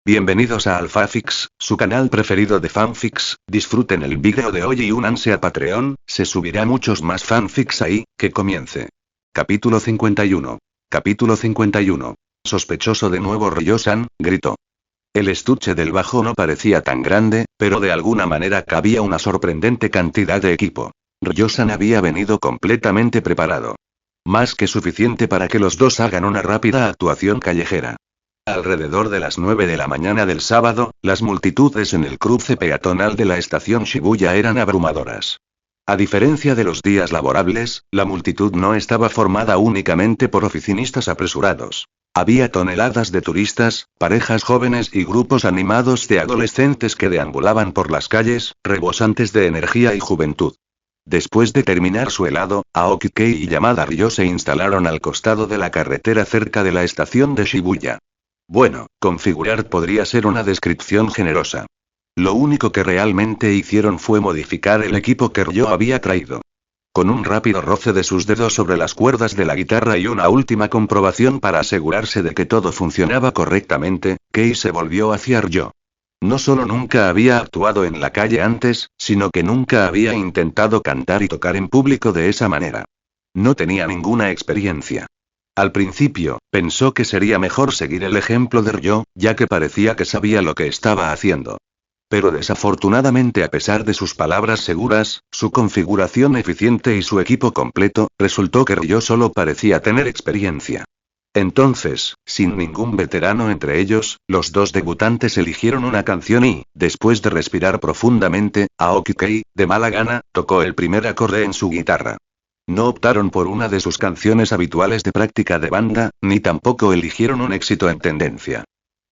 Bienvenidos a Alphafix, su canal preferido de fanfics. Disfruten el vídeo de hoy y únanse a Patreon, se subirá muchos más fanfics ahí. Que comience. Capítulo 51. Capítulo 51. Sospechoso de nuevo, Ryo-san, gritó. El estuche del bajo no parecía tan grande, pero de alguna manera cabía una sorprendente cantidad de equipo. Ryo-san había venido completamente preparado. Más que suficiente para que los dos hagan una rápida actuación callejera. Alrededor de las 9 de la mañana del sábado, las multitudes en el cruce peatonal de la estación Shibuya eran abrumadoras. A diferencia de los días laborables, la multitud no estaba formada únicamente por oficinistas apresurados. Había toneladas de turistas, parejas jóvenes y grupos animados de adolescentes que deambulaban por las calles, rebosantes de energía y juventud. Después de terminar su helado, Aoki Kei y Yamada Ryo se instalaron al costado de la carretera cerca de la estación de Shibuya. Bueno, configurar podría ser una descripción generosa. Lo único que realmente hicieron fue modificar el equipo que Ryo había traído. Con un rápido roce de sus dedos sobre las cuerdas de la guitarra y una última comprobación para asegurarse de que todo funcionaba correctamente, Kei se volvió hacia Ryo. No solo nunca había actuado en la calle antes, sino que nunca había intentado cantar y tocar en público de esa manera. No tenía ninguna experiencia. Al principio, pensó que sería mejor seguir el ejemplo de Ryo, ya que parecía que sabía lo que estaba haciendo. Pero desafortunadamente, a pesar de sus palabras seguras, su configuración eficiente y su equipo completo, resultó que Ryo solo parecía tener experiencia. Entonces, sin ningún veterano entre ellos, los dos debutantes eligieron una canción y, después de respirar profundamente, Aoki Kei, de mala gana, tocó el primer acorde en su guitarra. No optaron por una de sus canciones habituales de práctica de banda, ni tampoco eligieron un éxito en tendencia.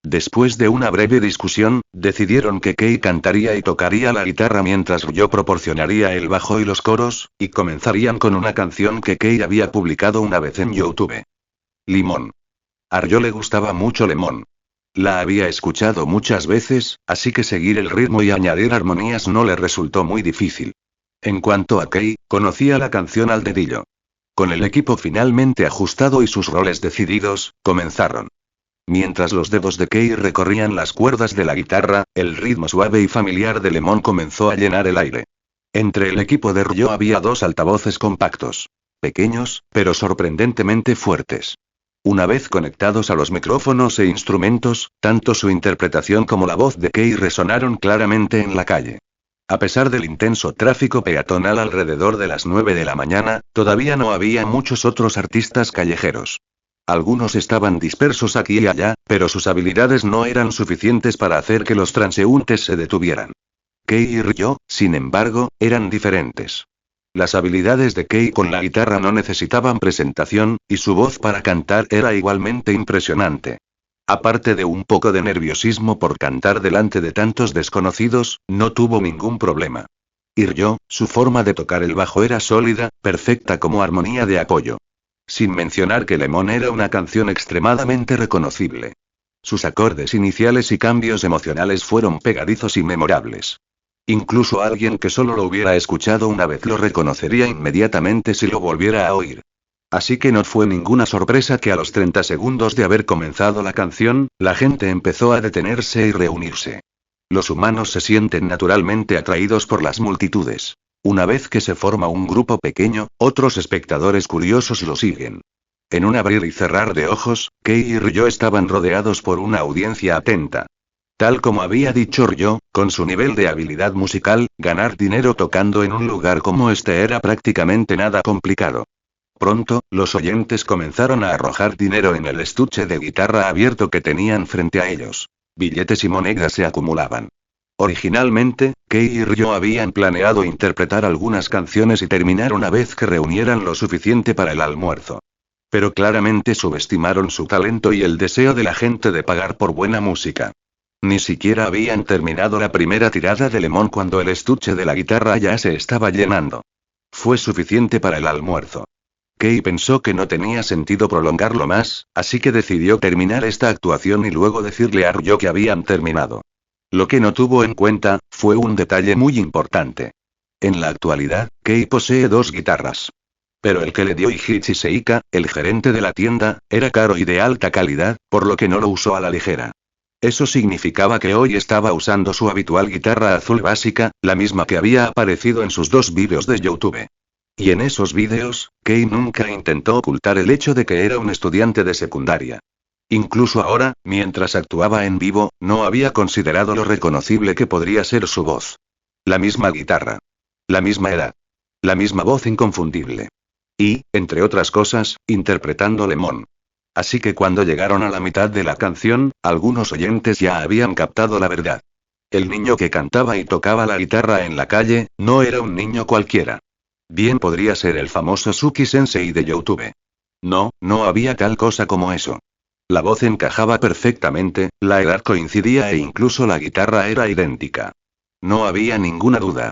Después de una breve discusión, decidieron que Kei cantaría y tocaría la guitarra mientras Ryo proporcionaría el bajo y los coros, y comenzarían con una canción que Kei había publicado una vez en YouTube. Limón. A Ryo le gustaba mucho Lemon. La había escuchado muchas veces, así que seguir el ritmo y añadir armonías no le resultó muy difícil. En cuanto a Kei, conocía la canción al dedillo. Con el equipo finalmente ajustado y sus roles decididos, comenzaron. Mientras los dedos de Kei recorrían las cuerdas de la guitarra, el ritmo suave y familiar de Lemon comenzó a llenar el aire. Entre el equipo de Ryo había dos altavoces compactos. Pequeños, pero sorprendentemente fuertes. Una vez conectados a los micrófonos e instrumentos, tanto su interpretación como la voz de Kei resonaron claramente en la calle. A pesar del intenso tráfico peatonal alrededor de las 9 de la mañana, todavía no había muchos otros artistas callejeros. Algunos estaban dispersos aquí y allá, pero sus habilidades no eran suficientes para hacer que los transeúntes se detuvieran. Kei y Ryo, sin embargo, eran diferentes. Las habilidades de Kei con la guitarra no necesitaban presentación, y su voz para cantar era igualmente impresionante. Aparte de un poco de nerviosismo por cantar delante de tantos desconocidos, no tuvo ningún problema. Y Ryo, su forma de tocar el bajo era sólida, perfecta como armonía de apoyo. Sin mencionar que Lemon era una canción extremadamente reconocible. Sus acordes iniciales y cambios emocionales fueron pegadizos y memorables. Incluso alguien que solo lo hubiera escuchado una vez lo reconocería inmediatamente si lo volviera a oír. Así que no fue ninguna sorpresa que a los 30 segundos de haber comenzado la canción, la gente empezó a detenerse y reunirse. Los humanos se sienten naturalmente atraídos por las multitudes. Una vez que se forma un grupo pequeño, otros espectadores curiosos lo siguen. En un abrir y cerrar de ojos, Kei y Ryo estaban rodeados por una audiencia atenta. Tal como había dicho Ryo, con su nivel de habilidad musical, ganar dinero tocando en un lugar como este era prácticamente nada complicado. Pronto, los oyentes comenzaron a arrojar dinero en el estuche de guitarra abierto que tenían frente a ellos. Billetes y monedas se acumulaban. Originalmente, Kei y Ryo habían planeado interpretar algunas canciones y terminar una vez que reunieran lo suficiente para el almuerzo. Pero claramente subestimaron su talento y el deseo de la gente de pagar por buena música. Ni siquiera habían terminado la primera tirada de Lemon cuando el estuche de la guitarra ya se estaba llenando. Fue suficiente para el almuerzo. Kei pensó que no tenía sentido prolongarlo más, así que decidió terminar esta actuación y luego decirle a Ryo que habían terminado. Lo que no tuvo en cuenta, fue un detalle muy importante. En la actualidad, Kei posee dos guitarras. Pero el que le dio Iichi Seika, el gerente de la tienda, era caro y de alta calidad, por lo que no lo usó a la ligera. Eso significaba que hoy estaba usando su habitual guitarra azul básica, la misma que había aparecido en sus 2 vídeos de YouTube. Y en esos vídeos, Kei nunca intentó ocultar el hecho de que era un estudiante de secundaria. Incluso ahora, mientras actuaba en vivo, no había considerado lo reconocible que podría ser su voz. La misma guitarra. La misma edad. La misma voz inconfundible. Y, entre otras cosas, interpretando Lemon. Así que cuando llegaron a la mitad de la canción, algunos oyentes ya habían captado la verdad. El niño que cantaba y tocaba la guitarra en la calle, no era un niño cualquiera. Bien podría ser el famoso Suki Sensei de YouTube. No, no había tal cosa como eso. La voz encajaba perfectamente, la edad coincidía e incluso la guitarra era idéntica. No había ninguna duda.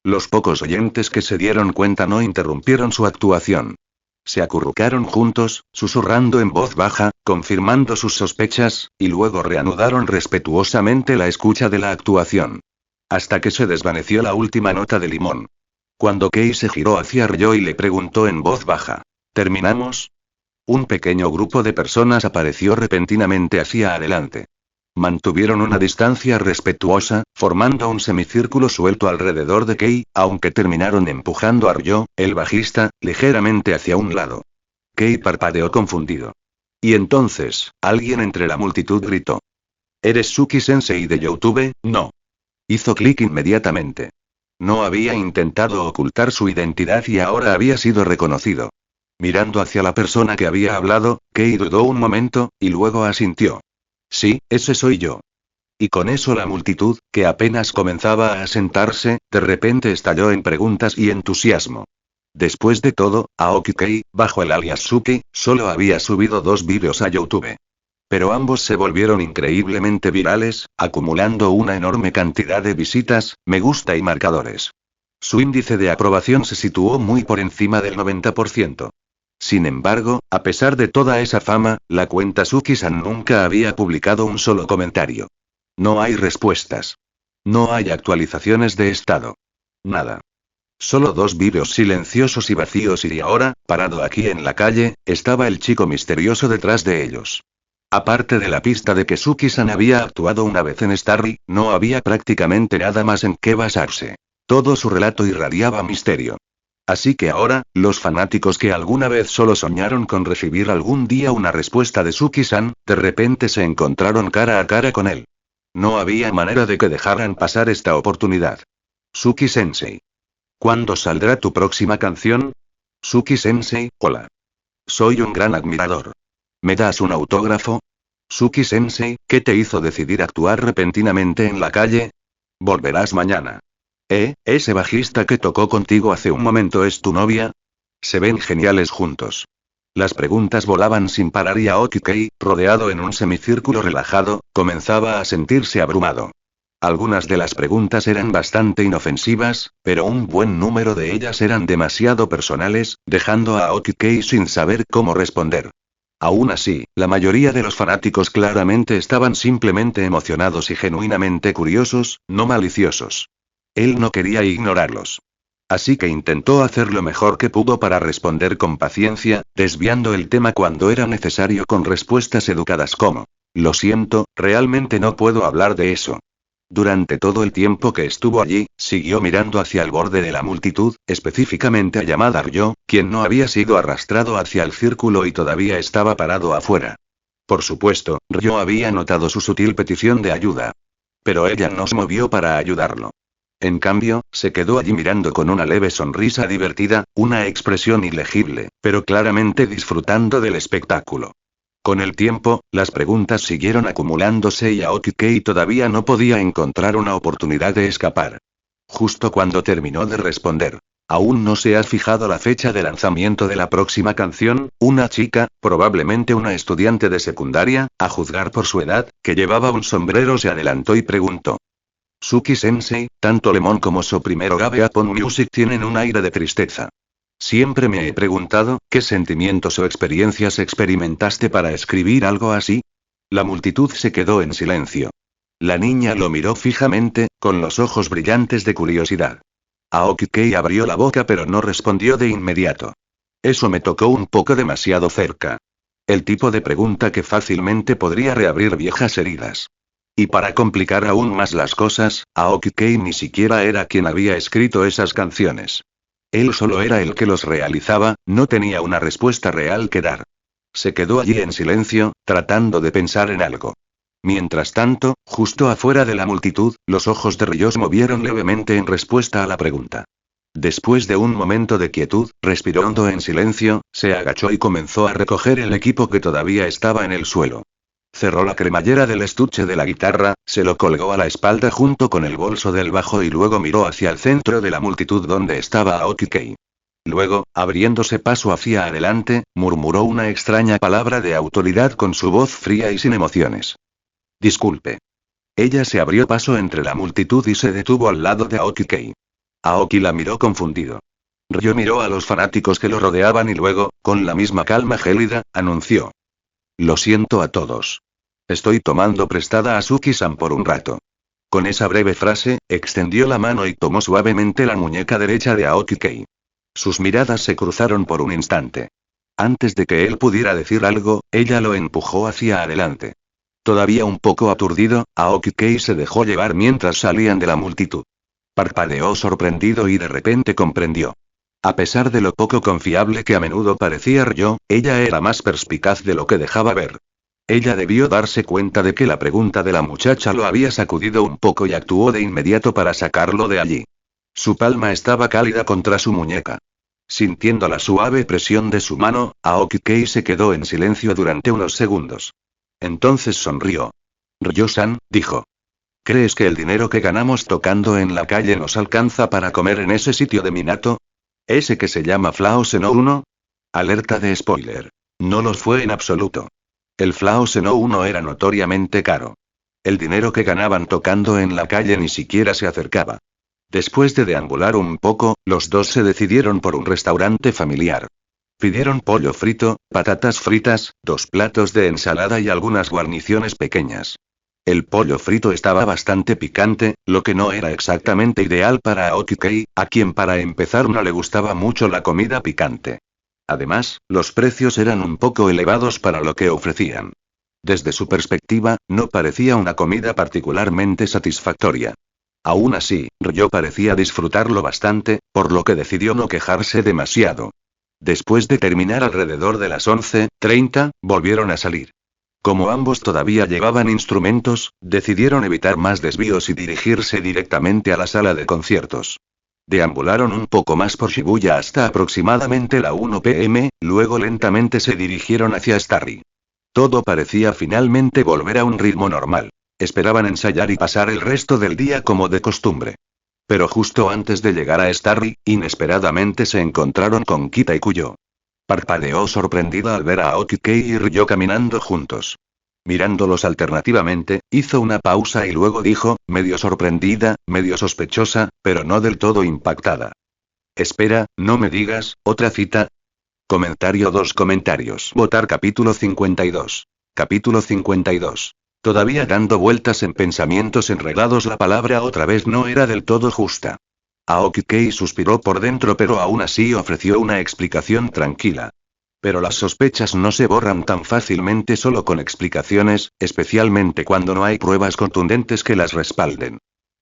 Los pocos oyentes que se dieron cuenta no interrumpieron su actuación. Se acurrucaron juntos, susurrando en voz baja, confirmando sus sospechas, y luego reanudaron respetuosamente la escucha de la actuación. Hasta que se desvaneció la última nota de Limón. Cuando Kei se giró hacia Ryo y le preguntó en voz baja: ¿terminamos? Un pequeño grupo de personas apareció repentinamente hacia adelante. Mantuvieron una distancia respetuosa, formando un semicírculo suelto alrededor de Kei, aunque terminaron empujando a Ryo, el bajista, ligeramente hacia un lado. Kei parpadeó confundido. Y entonces, alguien entre la multitud gritó: ¿Eres Suki Sensei de YouTube? No. Hizo clic inmediatamente. No había intentado ocultar su identidad y ahora había sido reconocido. Mirando hacia la persona que había hablado, Kei dudó un momento, y luego asintió. Sí, ese soy yo. Y con eso la multitud, que apenas comenzaba a sentarse, de repente estalló en preguntas y entusiasmo. Después de todo, Aoki Kei, bajo el alias Suki, solo había subido 2 vídeos a YouTube. Pero ambos se volvieron increíblemente virales, acumulando una enorme cantidad de visitas, me gusta y marcadores. Su índice de aprobación se situó muy por encima del 90%. Sin embargo, a pesar de toda esa fama, la cuenta Suki-san nunca había publicado un solo comentario. No hay respuestas. No hay actualizaciones de estado. Nada. Solo 2 vídeos silenciosos y vacíos y ahora, parado aquí en la calle, estaba el chico misterioso detrás de ellos. Aparte de la pista de que Suki-san había actuado una vez en Starry, no había prácticamente nada más en qué basarse. Todo su relato irradiaba misterio. Así que ahora, los fanáticos que alguna vez solo soñaron con recibir algún día una respuesta de Suki-san, de repente se encontraron cara a cara con él. No había manera de que dejaran pasar esta oportunidad. Suki-sensei. ¿Cuándo saldrá tu próxima canción? Suki-sensei, hola. Soy un gran admirador. ¿Me das un autógrafo? Suki-sensei, ¿qué te hizo decidir actuar repentinamente en la calle? ¿Volverás mañana? ¿Ese bajista que tocó contigo hace un momento es tu novia? Se ven geniales juntos. Las preguntas volaban sin parar y Aoki Kei, rodeado en un semicírculo relajado, comenzaba a sentirse abrumado. Algunas de las preguntas eran bastante inofensivas, pero un buen número de ellas eran demasiado personales, dejando a Aoki Kei sin saber cómo responder. Aún así, la mayoría de los fanáticos claramente estaban simplemente emocionados y genuinamente curiosos, no maliciosos. Él no quería ignorarlos. Así que intentó hacer lo mejor que pudo para responder con paciencia, desviando el tema cuando era necesario con respuestas educadas como: lo siento, realmente no puedo hablar de eso. Durante todo el tiempo que estuvo allí, siguió mirando hacia el borde de la multitud, específicamente a llamada Ryo, quien no había sido arrastrado hacia el círculo y todavía estaba parado afuera. Por supuesto, Ryo había notado su sutil petición de ayuda. Pero ella no se movió para ayudarlo. En cambio, se quedó allí mirando con una leve sonrisa divertida, una expresión ilegible, pero claramente disfrutando del espectáculo. Con el tiempo, las preguntas siguieron acumulándose y Aoki Kei todavía no podía encontrar una oportunidad de escapar. Justo cuando terminó de responder: ¿aún no se ha fijado la fecha de lanzamiento de la próxima canción? Una chica, probablemente una estudiante de secundaria, a juzgar por su edad, que llevaba un sombrero se adelantó y preguntó. Suki-sensei, tanto Lemon como su primero Gabe Upon Music tienen un aire de tristeza. Siempre me he preguntado, ¿qué sentimientos o experiencias experimentaste para escribir algo así? La multitud se quedó en silencio. La niña lo miró fijamente, con los ojos brillantes de curiosidad. Aoki Kei abrió la boca pero no respondió de inmediato. Eso me tocó un poco demasiado cerca. El tipo de pregunta que fácilmente podría reabrir viejas heridas. Y para complicar aún más las cosas, Aoki Kei ni siquiera era quien había escrito esas canciones. Él solo era el que los realizaba, no tenía una respuesta real que dar. Se quedó allí en silencio, tratando de pensar en algo. Mientras tanto, justo afuera de la multitud, los ojos de Ryo se movieron levemente en respuesta a la pregunta. Después de un momento de quietud, respiró hondo en silencio, se agachó y comenzó a recoger el equipo que todavía estaba en el suelo. Cerró la cremallera del estuche de la guitarra, se lo colgó a la espalda junto con el bolso del bajo y luego miró hacia el centro de la multitud donde estaba Aoki Kei. Luego, abriéndose paso hacia adelante, murmuró una extraña palabra de autoridad con su voz fría y sin emociones. Disculpe. Ella se abrió paso entre la multitud y se detuvo al lado de Aoki Kei. Aoki la miró confundido. Ryo miró a los fanáticos que lo rodeaban y luego, con la misma calma gélida, anunció. Lo siento a todos. Estoy tomando prestada a Suki-san por un rato. Con esa breve frase, extendió la mano y tomó suavemente la muñeca derecha de Aoki Kei. Sus miradas se cruzaron por un instante. Antes de que él pudiera decir algo, ella lo empujó hacia adelante. Todavía un poco aturdido, Aoki Kei se dejó llevar mientras salían de la multitud. Parpadeó sorprendido y de repente comprendió. A pesar de lo poco confiable que a menudo parecía Ryo, ella era más perspicaz de lo que dejaba ver. Ella debió darse cuenta de que la pregunta de la muchacha lo había sacudido un poco y actuó de inmediato para sacarlo de allí. Su palma estaba cálida contra su muñeca. Sintiendo la suave presión de su mano, Aoki Kei se quedó en silencio durante unos segundos. Entonces sonrió. Ryo-san, dijo. ¿Crees que el dinero que ganamos tocando en la calle nos alcanza para comer en ese sitio de Minato? ¿Ese que se llama Flause no 1? Alerta de spoiler. No los fue en absoluto. El Flause no 1 era notoriamente caro. El dinero que ganaban tocando en la calle ni siquiera se acercaba. Después de deambular un poco, los dos se decidieron por un restaurante familiar. Pidieron pollo frito, patatas fritas, 2 platos de ensalada y algunas guarniciones pequeñas. El pollo frito estaba bastante picante, lo que no era exactamente ideal para Aoki Kei, a quien para empezar no le gustaba mucho la comida picante. Además, los precios eran un poco elevados para lo que ofrecían. Desde su perspectiva, no parecía una comida particularmente satisfactoria. Aún así, Ryo parecía disfrutarlo bastante, por lo que decidió no quejarse demasiado. Después de terminar alrededor de las 11:30, volvieron a salir. Como ambos todavía llevaban instrumentos, decidieron evitar más desvíos y dirigirse directamente a la sala de conciertos. Deambularon un poco más por Shibuya hasta aproximadamente la 1 p.m., luego lentamente se dirigieron hacia Starry. Todo parecía finalmente volver a un ritmo normal. Esperaban ensayar y pasar el resto del día como de costumbre. Pero justo antes de llegar a Starry, inesperadamente se encontraron con Kita y Kuyo. Parpadeó sorprendida al ver a Aoki Kei y Ryo caminando juntos. Mirándolos alternativamente, hizo una pausa y luego dijo, medio sorprendida, medio sospechosa, pero no del todo impactada. Espera, no me digas, ¿otra cita? Comentario 2 comentarios. Votar capítulo 52. Capítulo 52. Todavía dando vueltas en pensamientos enredados, la palabra otra vez no era del todo justa. Aoki Kei suspiró por dentro pero aún así ofreció una explicación tranquila. Pero las sospechas no se borran tan fácilmente solo con explicaciones, especialmente cuando no hay pruebas contundentes que las respalden.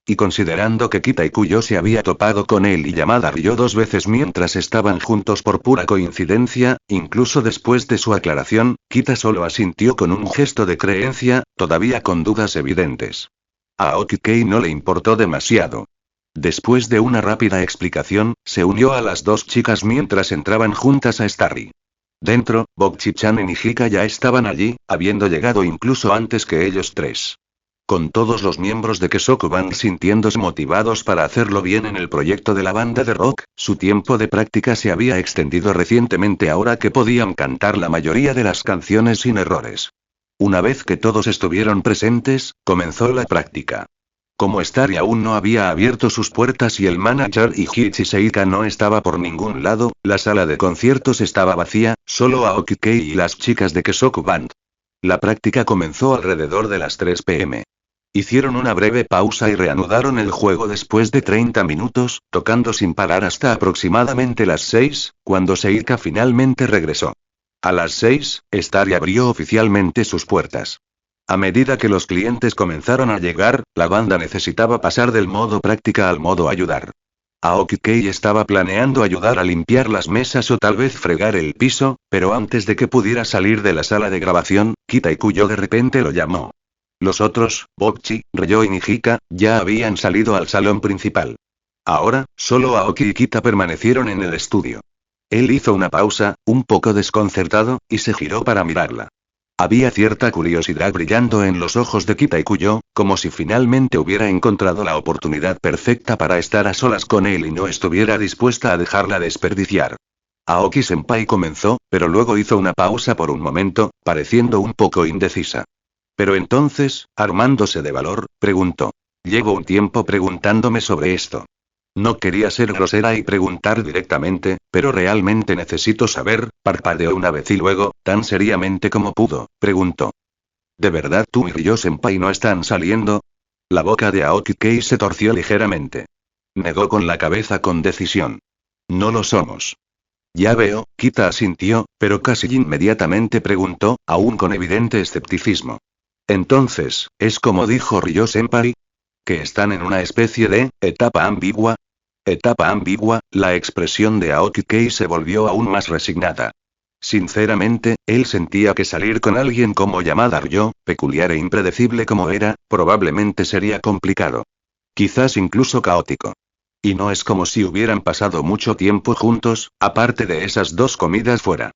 Y considerando que Kita y Kuyo se había topado con él y llamada Ryo 2 veces mientras estaban juntos por pura coincidencia, incluso después de su aclaración, Kita solo asintió con un gesto de creencia, todavía con dudas evidentes. A Aoki Kei no le importó demasiado. Después de una rápida explicación, se unió a las 2 chicas mientras entraban juntas a Starry. Dentro, Bokchi-chan y Nijika ya estaban allí, habiendo llegado incluso antes que ellos 3. Con todos los miembros de Kesoku Band sintiéndose motivados para hacerlo bien en el proyecto de la banda de rock, su tiempo de práctica se había extendido recientemente ahora que podían cantar la mayoría de las canciones sin errores. Una vez que todos estuvieron presentes, comenzó la práctica. Como Starry aún no había abierto sus puertas y el manager Iichi Seika no estaba por ningún lado, la sala de conciertos estaba vacía, solo Aoki Kei y las chicas de Kesoku Band. La práctica comenzó alrededor de las 3 p.m. Hicieron una breve pausa y reanudaron el juego después de 30 minutos, tocando sin parar hasta aproximadamente las 6, cuando Seika finalmente regresó. A las 6, Starry abrió oficialmente sus puertas. A medida que los clientes comenzaron a llegar, la banda necesitaba pasar del modo práctica al modo ayudar. Aoki Kei estaba planeando ayudar a limpiar las mesas o tal vez fregar el piso, pero antes de que pudiera salir de la sala de grabación, Kita Ikuyo de repente lo llamó. Los otros, Bokchi, Ryo y Nijika, ya habían salido al salón principal. Ahora, solo Aoki y Kita permanecieron en el estudio. Él hizo una pausa, un poco desconcertado, y se giró para mirarla. Había cierta curiosidad brillando en los ojos de Kita Ikuyo, como si finalmente hubiera encontrado la oportunidad perfecta para estar a solas con él y no estuviera dispuesta a dejarla desperdiciar. Aoki-senpai comenzó, pero luego hizo una pausa por un momento, pareciendo un poco indecisa. Pero entonces, armándose de valor, preguntó. Llevo un tiempo preguntándome sobre esto. No quería ser grosera y preguntar directamente, pero realmente necesito saber, parpadeó una vez y luego, tan seriamente como pudo, preguntó. ¿De verdad tú y Ryo-senpai no están saliendo? La boca de Aoki Kei se torció ligeramente. Negó con la cabeza con decisión. No lo somos. Ya veo, Kita asintió, pero casi inmediatamente preguntó, aún con evidente escepticismo. Entonces, ¿es como dijo Ryo-senpai? ¿Que están en una especie de etapa ambigua? Etapa ambigua, la expresión de Aoki Kei se volvió aún más resignada. Sinceramente, él sentía que salir con alguien como Yamada Ryo, peculiar e impredecible como era, probablemente sería complicado. Quizás incluso caótico. Y no es como si hubieran pasado mucho tiempo juntos, aparte de esas 2 comidas fuera.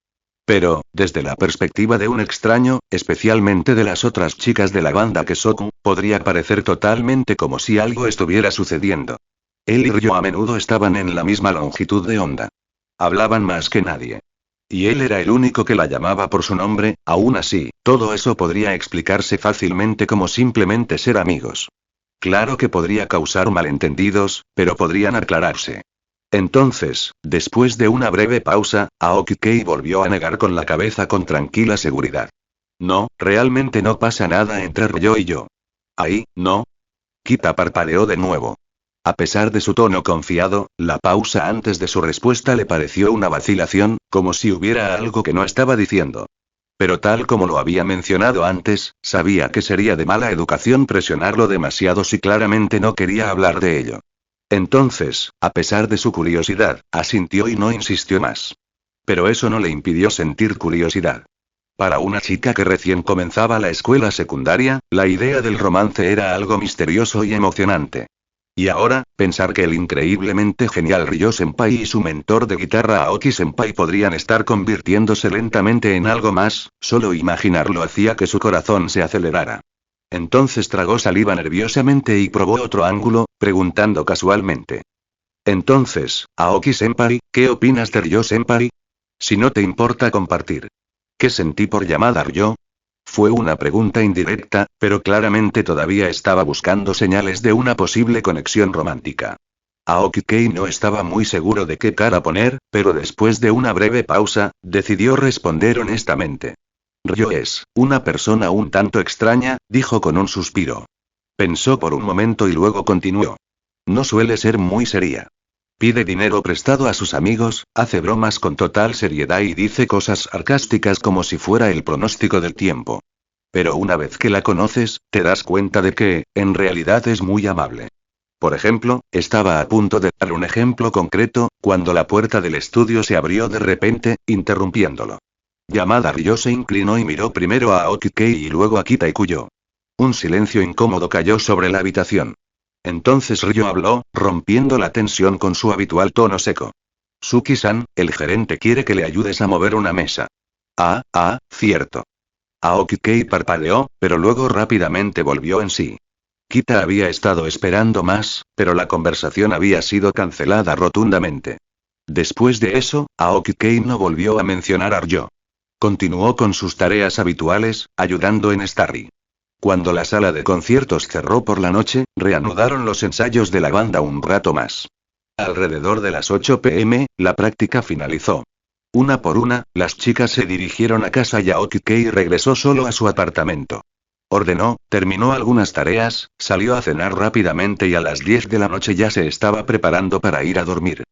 Pero, desde la perspectiva de un extraño, especialmente de las otras chicas de la banda Kesoku, podría parecer totalmente como si algo estuviera sucediendo. Él y Ryo a menudo estaban en la misma longitud de onda. Hablaban más que nadie. Y él era el único que la llamaba por su nombre, aún así, todo eso podría explicarse fácilmente como simplemente ser amigos. Claro que podría causar malentendidos, pero podrían aclararse. Entonces, después de una breve pausa, Aoki Kei volvió a negar con la cabeza con tranquila seguridad. No, realmente no pasa nada entre Ryo y yo. Ahí, ¿no? Kita parpadeó de nuevo. A pesar de su tono confiado, la pausa antes de su respuesta le pareció una vacilación, como si hubiera algo que no estaba diciendo. Pero tal como lo había mencionado antes, sabía que sería de mala educación presionarlo demasiado si claramente no quería hablar de ello. Entonces, a pesar de su curiosidad, asintió y no insistió más. Pero eso no le impidió sentir curiosidad. Para una chica que recién comenzaba la escuela secundaria, la idea del romance era algo misterioso y emocionante. Y ahora, pensar que el increíblemente genial Ryo-senpai y su mentor de guitarra Aoki-senpai podrían estar convirtiéndose lentamente en algo más, solo imaginarlo hacía que su corazón se acelerara. Entonces tragó saliva nerviosamente y probó otro ángulo, preguntando casualmente. Entonces, Aoki-senpai, ¿qué opinas de Ryo-senpai? Si no te importa compartir. ¿Qué sentí por Yamada Ryo? Fue una pregunta indirecta, pero claramente todavía estaba buscando señales de una posible conexión romántica. Aoki Kei no estaba muy seguro de qué cara poner, pero después de una breve pausa, decidió responder honestamente. Ryo es una persona un tanto extraña, dijo con un suspiro. Pensó por un momento y luego continuó. No suele ser muy seria. Pide dinero prestado a sus amigos, hace bromas con total seriedad y dice cosas sarcásticas como si fuera el pronóstico del tiempo. Pero una vez que la conoces, te das cuenta de que, en realidad es muy amable. Por ejemplo, estaba a punto de dar un ejemplo concreto, cuando la puerta del estudio se abrió de repente, interrumpiéndolo. Yamada Ryo se inclinó y miró primero a Aoki Kei y luego a Kita Ikuyo. Un silencio incómodo cayó sobre la habitación. Entonces Ryo habló, rompiendo la tensión con su habitual tono seco. Suki-san, el gerente quiere que le ayudes a mover una mesa. Cierto. Aoki Kei parpadeó, pero luego rápidamente volvió en sí. Kita había estado esperando más, pero la conversación había sido cancelada rotundamente. Después de eso, Aoki Kei no volvió a mencionar a Ryo. Continuó con sus tareas habituales, ayudando en Starry. Cuando la sala de conciertos cerró por la noche, reanudaron los ensayos de la banda un rato más. Alrededor de las 8 p.m., la práctica finalizó. Una por una, las chicas se dirigieron a casa y Aoki Kei regresó solo a su apartamento. Ordenó, terminó algunas tareas, salió a cenar rápidamente y a las 10 de la noche ya se estaba preparando para ir a dormir.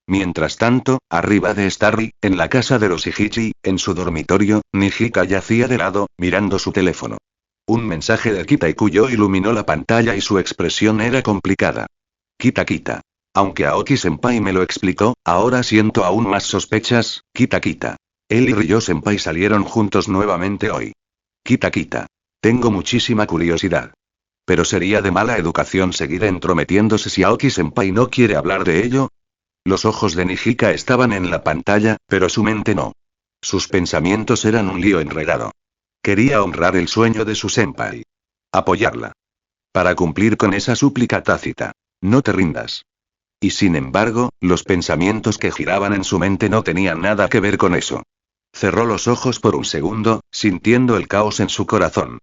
Mientras tanto, arriba de Starry, en la casa de los Higichi, en su dormitorio, Nijika yacía de lado, mirando su teléfono. Un mensaje de Kita Ikuyo iluminó la pantalla y su expresión era complicada. Kita. Aunque Aoki-senpai me lo explicó, ahora siento aún más sospechas, Kita. Él y Ryo-senpai salieron juntos nuevamente hoy. Kita. Tengo muchísima curiosidad. Pero sería de mala educación seguir entrometiéndose si Aoki-senpai no quiere hablar de ello. Los ojos de Nijika estaban en la pantalla, pero su mente no. Sus pensamientos eran un lío enredado. Quería honrar el sueño de su senpai. Apoyarla. Para cumplir con esa súplica tácita. No te rindas. Y sin embargo, los pensamientos que giraban en su mente no tenían nada que ver con eso. Cerró los ojos por un segundo, sintiendo el caos en su corazón.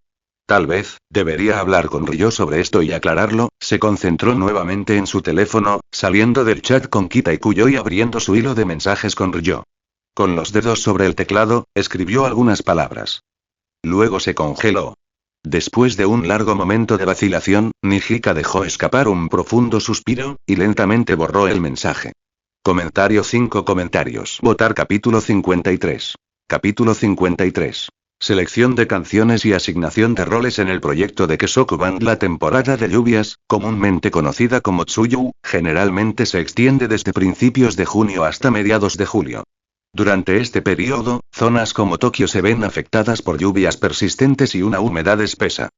Tal vez, debería hablar con Ryo sobre esto y aclararlo. Se concentró nuevamente en su teléfono, saliendo del chat con Kita Ikuyo y abriendo su hilo de mensajes con Ryo. Con los dedos sobre el teclado, escribió algunas palabras. Luego se congeló. Después de un largo momento de vacilación, Nijika dejó escapar un profundo suspiro, y lentamente borró el mensaje. Comentario 5 comentarios. Votar capítulo 53. Capítulo 53. Selección de canciones y asignación de roles en el proyecto de Kesoku Band. La temporada de lluvias, comúnmente conocida como Tsuyu, generalmente se extiende desde principios de junio hasta mediados de julio. Durante este periodo, zonas como Tokio se ven afectadas por lluvias persistentes y una humedad espesa.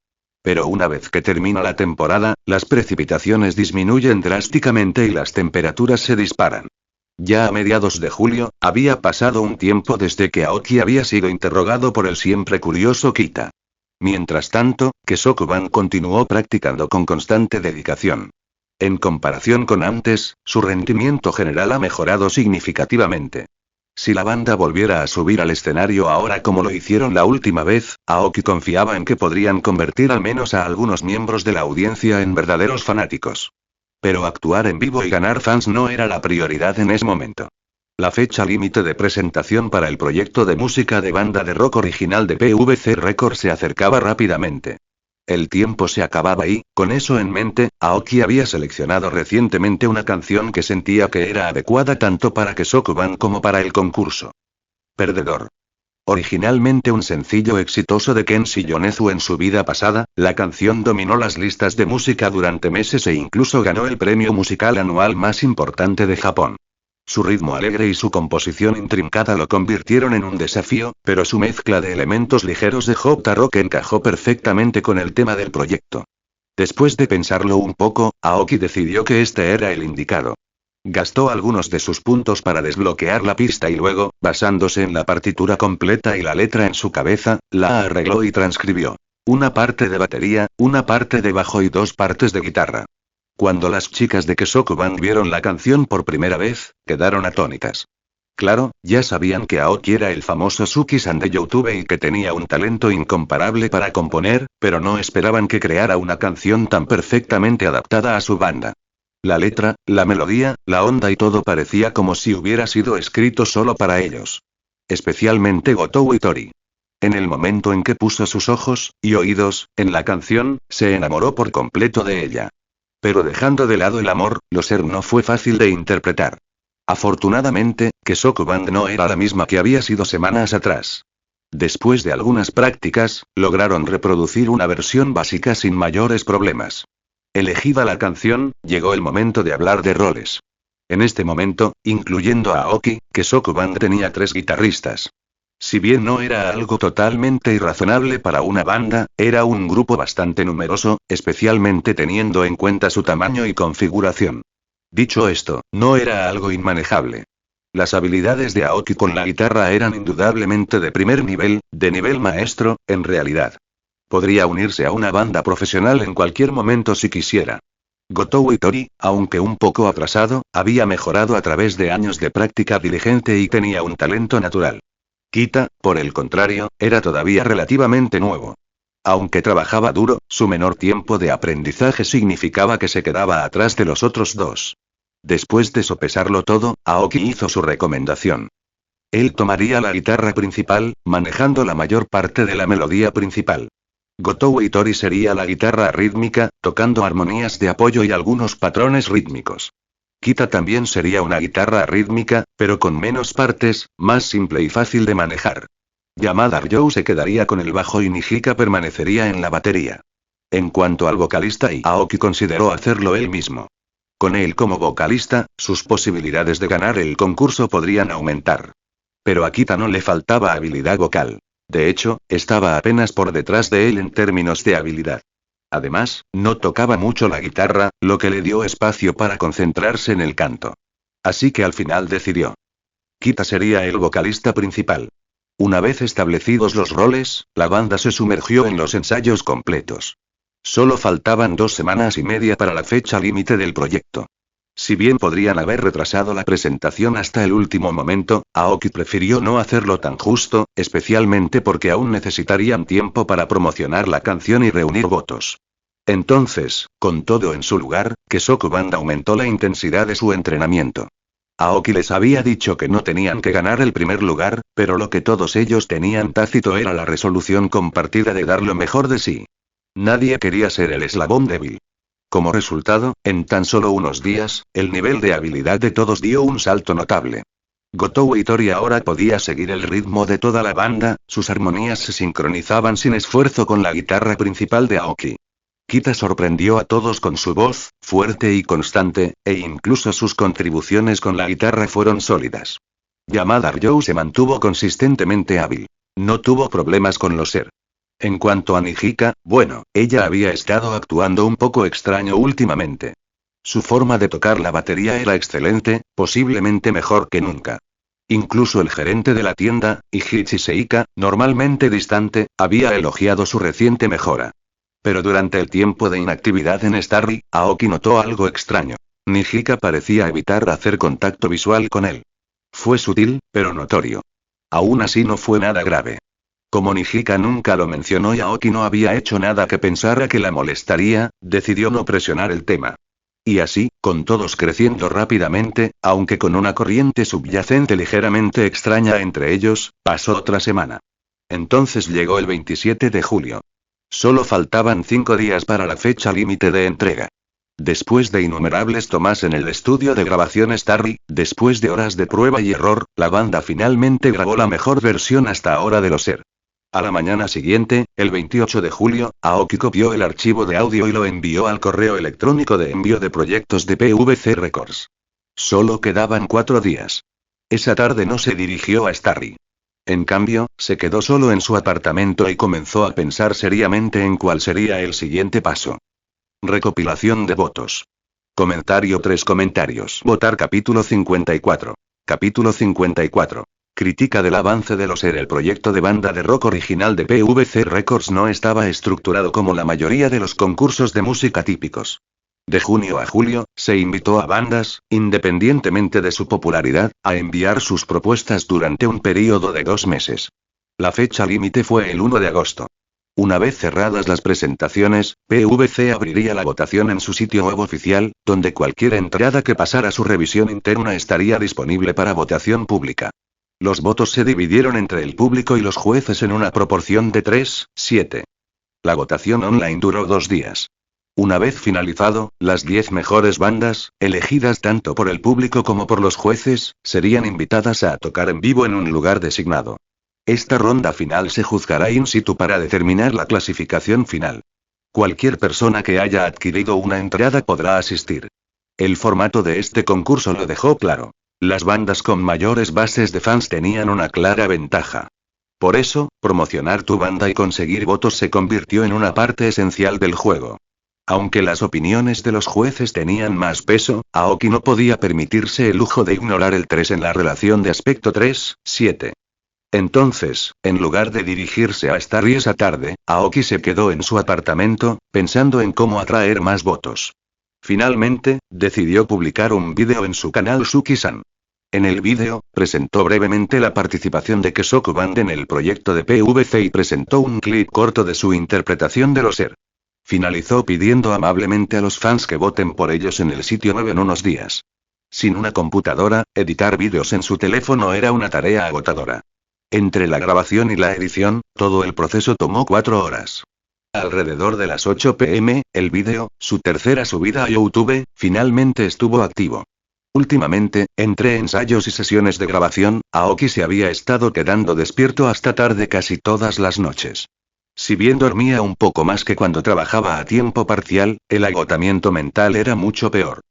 Pero una vez que termina la temporada, las precipitaciones disminuyen drásticamente y las temperaturas se disparan. Ya a mediados de julio, había pasado un tiempo desde que Aoki había sido interrogado por el siempre curioso Kita. Mientras tanto, Kesoku Band continuó practicando con constante dedicación. En comparación con antes, su rendimiento general ha mejorado significativamente. Si la banda volviera a subir al escenario ahora como lo hicieron la última vez, Aoki confiaba en que podrían convertir al menos a algunos miembros de la audiencia en verdaderos fanáticos. Pero actuar en vivo y ganar fans no era la prioridad en ese momento. La fecha límite de presentación para el proyecto de música de banda de rock original de PVC Records se acercaba rápidamente. El tiempo se acababa y, con eso en mente, Aoki había seleccionado recientemente una canción que sentía que era adecuada tanto para Kesoku Band como para el concurso. Perdedor. Originalmente un sencillo exitoso de Kenshi Yonezu en su vida pasada, la canción dominó las listas de música durante meses e incluso ganó el premio musical anual más importante de Japón. Su ritmo alegre y su composición intrincada lo convirtieron en un desafío, pero su mezcla de elementos ligeros de Hotta Rock encajó perfectamente con el tema del proyecto. Después de pensarlo un poco, Aoki decidió que este era el indicado. Gastó algunos de sus puntos para desbloquear la pista y luego, basándose en la partitura completa y la letra en su cabeza, la arregló y transcribió. Una parte de batería, una parte de bajo y dos partes de guitarra. Cuando las chicas de Kesoku Band vieron la canción por primera vez, quedaron atónitas. Claro, ya sabían que Aoki era el famoso Suki-san de YouTube y que tenía un talento incomparable para componer, pero no esperaban que creara una canción tan perfectamente adaptada a su banda. La letra, la melodía, la onda y todo parecía como si hubiera sido escrito solo para ellos. Especialmente Gotou Itori. En el momento en que puso sus ojos y oídos en la canción, se enamoró por completo de ella. Pero dejando de lado el amor, lo ser no fue fácil de interpretar. Afortunadamente, Kesoku Band no era la misma que había sido semanas atrás. Después de algunas prácticas, lograron reproducir una versión básica sin mayores problemas. Elegida la canción, llegó el momento de hablar de roles. En este momento, incluyendo a Aoki, Kesoku Band tenía 3 guitarristas. Si bien no era algo totalmente irrazonable para una banda, era un grupo bastante numeroso, especialmente teniendo en cuenta su tamaño y configuración. Dicho esto, no era algo inmanejable. Las habilidades de Aoki con la guitarra eran indudablemente de primer nivel, de nivel maestro, en realidad. Podría unirse a una banda profesional en cualquier momento si quisiera. Gotou Itori, aunque un poco atrasado, había mejorado a través de años de práctica diligente y tenía un talento natural. Kita, por el contrario, era todavía relativamente nuevo. Aunque trabajaba duro, su menor tiempo de aprendizaje significaba que se quedaba atrás de los otros dos. Después de sopesarlo todo, Aoki hizo su recomendación. Él tomaría la guitarra principal, manejando la mayor parte de la melodía principal. Gotou Itori sería la guitarra rítmica, tocando armonías de apoyo y algunos patrones rítmicos. Kita también sería una guitarra rítmica, pero con menos partes, más simple y fácil de manejar. Yamada Ryo se quedaría con el bajo y Nijika permanecería en la batería. En cuanto al vocalista, Aoki consideró hacerlo él mismo. Con él como vocalista, sus posibilidades de ganar el concurso podrían aumentar. Pero a Kita no le faltaba habilidad vocal. De hecho, estaba apenas por detrás de él en términos de habilidad. Además, no tocaba mucho la guitarra, lo que le dio espacio para concentrarse en el canto. Así que al final decidió. Kita sería el vocalista principal. Una vez establecidos los roles, la banda se sumergió en los ensayos completos. Solo faltaban 2 semanas y media para la fecha límite del proyecto. Si bien podrían haber retrasado la presentación hasta el último momento, Aoki prefirió no hacerlo tan justo, especialmente porque aún necesitarían tiempo para promocionar la canción y reunir votos. Entonces, con todo en su lugar, Kesoku Band aumentó la intensidad de su entrenamiento. Aoki les había dicho que no tenían que ganar el primer lugar, pero lo que todos ellos tenían tácito era la resolución compartida de dar lo mejor de sí. Nadie quería ser el eslabón débil. Como resultado, en tan solo unos días, el nivel de habilidad de todos dio un salto notable. Gotou Itori ahora podía seguir el ritmo de toda la banda, sus armonías se sincronizaban sin esfuerzo con la guitarra principal de Aoki. Kita sorprendió a todos con su voz, fuerte y constante, e incluso sus contribuciones con la guitarra fueron sólidas. Yamada Ryo se mantuvo consistentemente hábil. No tuvo problemas con los ser. En cuanto a Nijika, bueno, ella había estado actuando un poco extraño últimamente. Su forma de tocar la batería era excelente, posiblemente mejor que nunca. Incluso el gerente de la tienda, Ichichi Seika, normalmente distante, había elogiado su reciente mejora. Pero durante el tiempo de inactividad en Starry, Aoki notó algo extraño. Nijika parecía evitar hacer contacto visual con él. Fue sutil, pero notorio. Aún así no fue nada grave. Como Nijika nunca lo mencionó y Aoki no había hecho nada que pensara que la molestaría, decidió no presionar el tema. Y así, con todos creciendo rápidamente, aunque con una corriente subyacente ligeramente extraña entre ellos, pasó otra semana. Entonces llegó el 27 de julio. Solo faltaban 5 días para la fecha límite de entrega. Después de innumerables tomas en el estudio de grabación Starry, después de horas de prueba y error, la banda finalmente grabó la mejor versión hasta ahora de los ser. A la mañana siguiente, el 28 de julio, Aoki copió el archivo de audio y lo envió al correo electrónico de envío de proyectos de PVC Records. Solo quedaban 4 días. Esa tarde no se dirigió a Starry. En cambio, se quedó solo en su apartamento y comenzó a pensar seriamente en cuál sería el siguiente paso. Recopilación de votos. Comentario 3 comentarios. Votar capítulo 54. Capítulo 54. Crítica del avance de los ser. El proyecto de banda de rock original de PVC Records no estaba estructurado como la mayoría de los concursos de música típicos. De junio a julio, se invitó a bandas, independientemente de su popularidad, a enviar sus propuestas durante un período de 2 meses. La fecha límite fue el 1 de agosto. Una vez cerradas las presentaciones, PVC abriría la votación en su sitio web oficial, donde cualquier entrada que pasara su revisión interna estaría disponible para votación pública. Los votos se dividieron entre el público y los jueces en una proporción de 3-7. La votación online duró 2 días. Una vez finalizado, las 10 mejores bandas, elegidas tanto por el público como por los jueces, serían invitadas a tocar en vivo en un lugar designado. Esta ronda final se juzgará in situ para determinar la clasificación final. Cualquier persona que haya adquirido una entrada podrá asistir. El formato de este concurso lo dejó claro. Las bandas con mayores bases de fans tenían una clara ventaja. Por eso, promocionar tu banda y conseguir votos se convirtió en una parte esencial del juego. Aunque las opiniones de los jueces tenían más peso, Aoki no podía permitirse el lujo de ignorar el 3 en la relación de aspecto 3-7. Entonces, en lugar de dirigirse a Starry esa tarde, Aoki se quedó en su apartamento, pensando en cómo atraer más votos. Finalmente, decidió publicar un vídeo en su canal Suki-san. En el vídeo, presentó brevemente la participación de Kesoku Band en el proyecto de PVC y presentó un clip corto de su interpretación de los ser. Finalizó pidiendo amablemente a los fans que voten por ellos en el sitio web en unos días. Sin una computadora, editar vídeos en su teléfono era una tarea agotadora. Entre la grabación y la edición, todo el proceso tomó 4 horas. Alrededor de las 8 p.m., el vídeo, su tercera subida a YouTube, finalmente estuvo activo. Últimamente, entre ensayos y sesiones de grabación, Aoki se había estado quedando despierto hasta tarde casi todas las noches. Si bien dormía un poco más que cuando trabajaba a tiempo parcial, el agotamiento mental era mucho peor.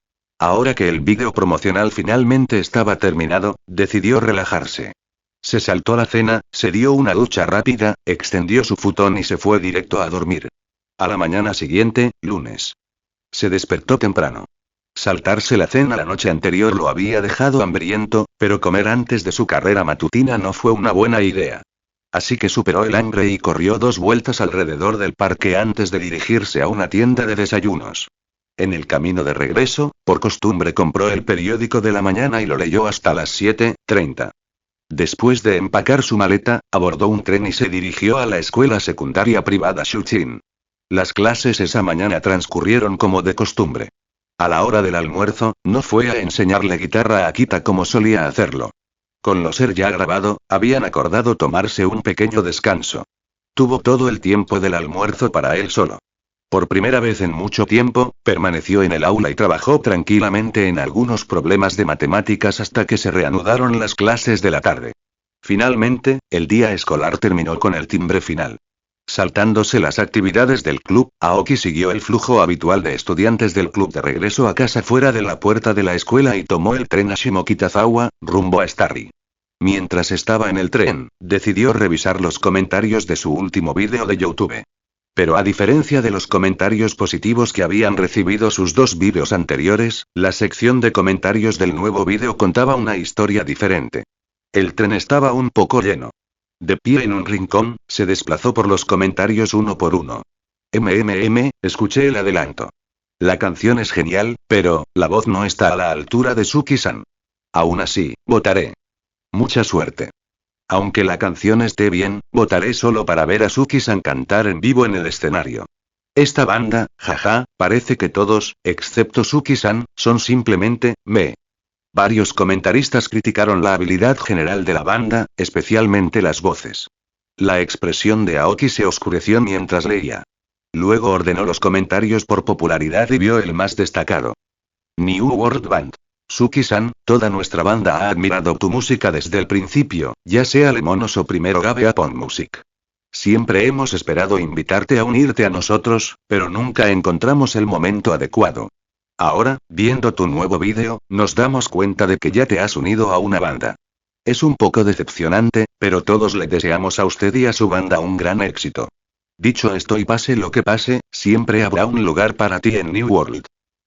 Ahora que el vídeo promocional finalmente estaba terminado, decidió relajarse. Se saltó la cena, se dio una ducha rápida, extendió su futón y se fue directo a dormir. A la mañana siguiente, lunes. Se despertó temprano. Saltarse la cena la noche anterior lo había dejado hambriento, pero comer antes de su carrera matutina no fue una buena idea. Así que superó el hambre y corrió 2 vueltas alrededor del parque antes de dirigirse a una tienda de desayunos. En el camino de regreso, por costumbre compró el periódico de la mañana y lo leyó hasta las 7:30. Después de empacar su maleta, abordó un tren y se dirigió a la escuela secundaria privada Shuchin. Las clases esa mañana transcurrieron como de costumbre. A la hora del almuerzo, no fue a enseñarle guitarra a Kita como solía hacerlo. Con lo ser ya grabado, habían acordado tomarse un pequeño descanso. Tuvo todo el tiempo del almuerzo para él solo. Por primera vez en mucho tiempo, permaneció en el aula y trabajó tranquilamente en algunos problemas de matemáticas hasta que se reanudaron las clases de la tarde. Finalmente, el día escolar terminó con el timbre final. Saltándose las actividades del club, Aoki siguió el flujo habitual de estudiantes del club de regreso a casa fuera de la puerta de la escuela y tomó el tren a Shimokitazawa, rumbo a Starry. Mientras estaba en el tren, decidió revisar los comentarios de su último vídeo de YouTube. Pero a diferencia de los comentarios positivos que habían recibido sus 2 vídeos anteriores, la sección de comentarios del nuevo vídeo contaba una historia diferente. El tren estaba un poco lleno. De pie en un rincón, se desplazó por los comentarios uno por uno. Escuché el adelanto. La canción es genial, pero, la voz no está a la altura de Suki-san. Aún así, votaré. Mucha suerte. Aunque la canción esté bien, votaré solo para ver a Suki-san cantar en vivo en el escenario. Esta banda, jaja, parece que todos, excepto Suki-san, son simplemente, me. Varios comentaristas criticaron la habilidad general de la banda, especialmente las voces. La expresión de Aoki se oscureció mientras leía. Luego ordenó los comentarios por popularidad y vio el más destacado. New World Band. Suki-san, toda nuestra banda ha admirado tu música desde el principio, ya sea Lemonos o primero Gabe Upon Music. Siempre hemos esperado invitarte a unirte a nosotros, pero nunca encontramos el momento adecuado. Ahora, viendo tu nuevo vídeo, nos damos cuenta de que ya te has unido a una banda. Es un poco decepcionante, pero todos le deseamos a usted y a su banda un gran éxito. Dicho esto y pase lo que pase, siempre habrá un lugar para ti en New World.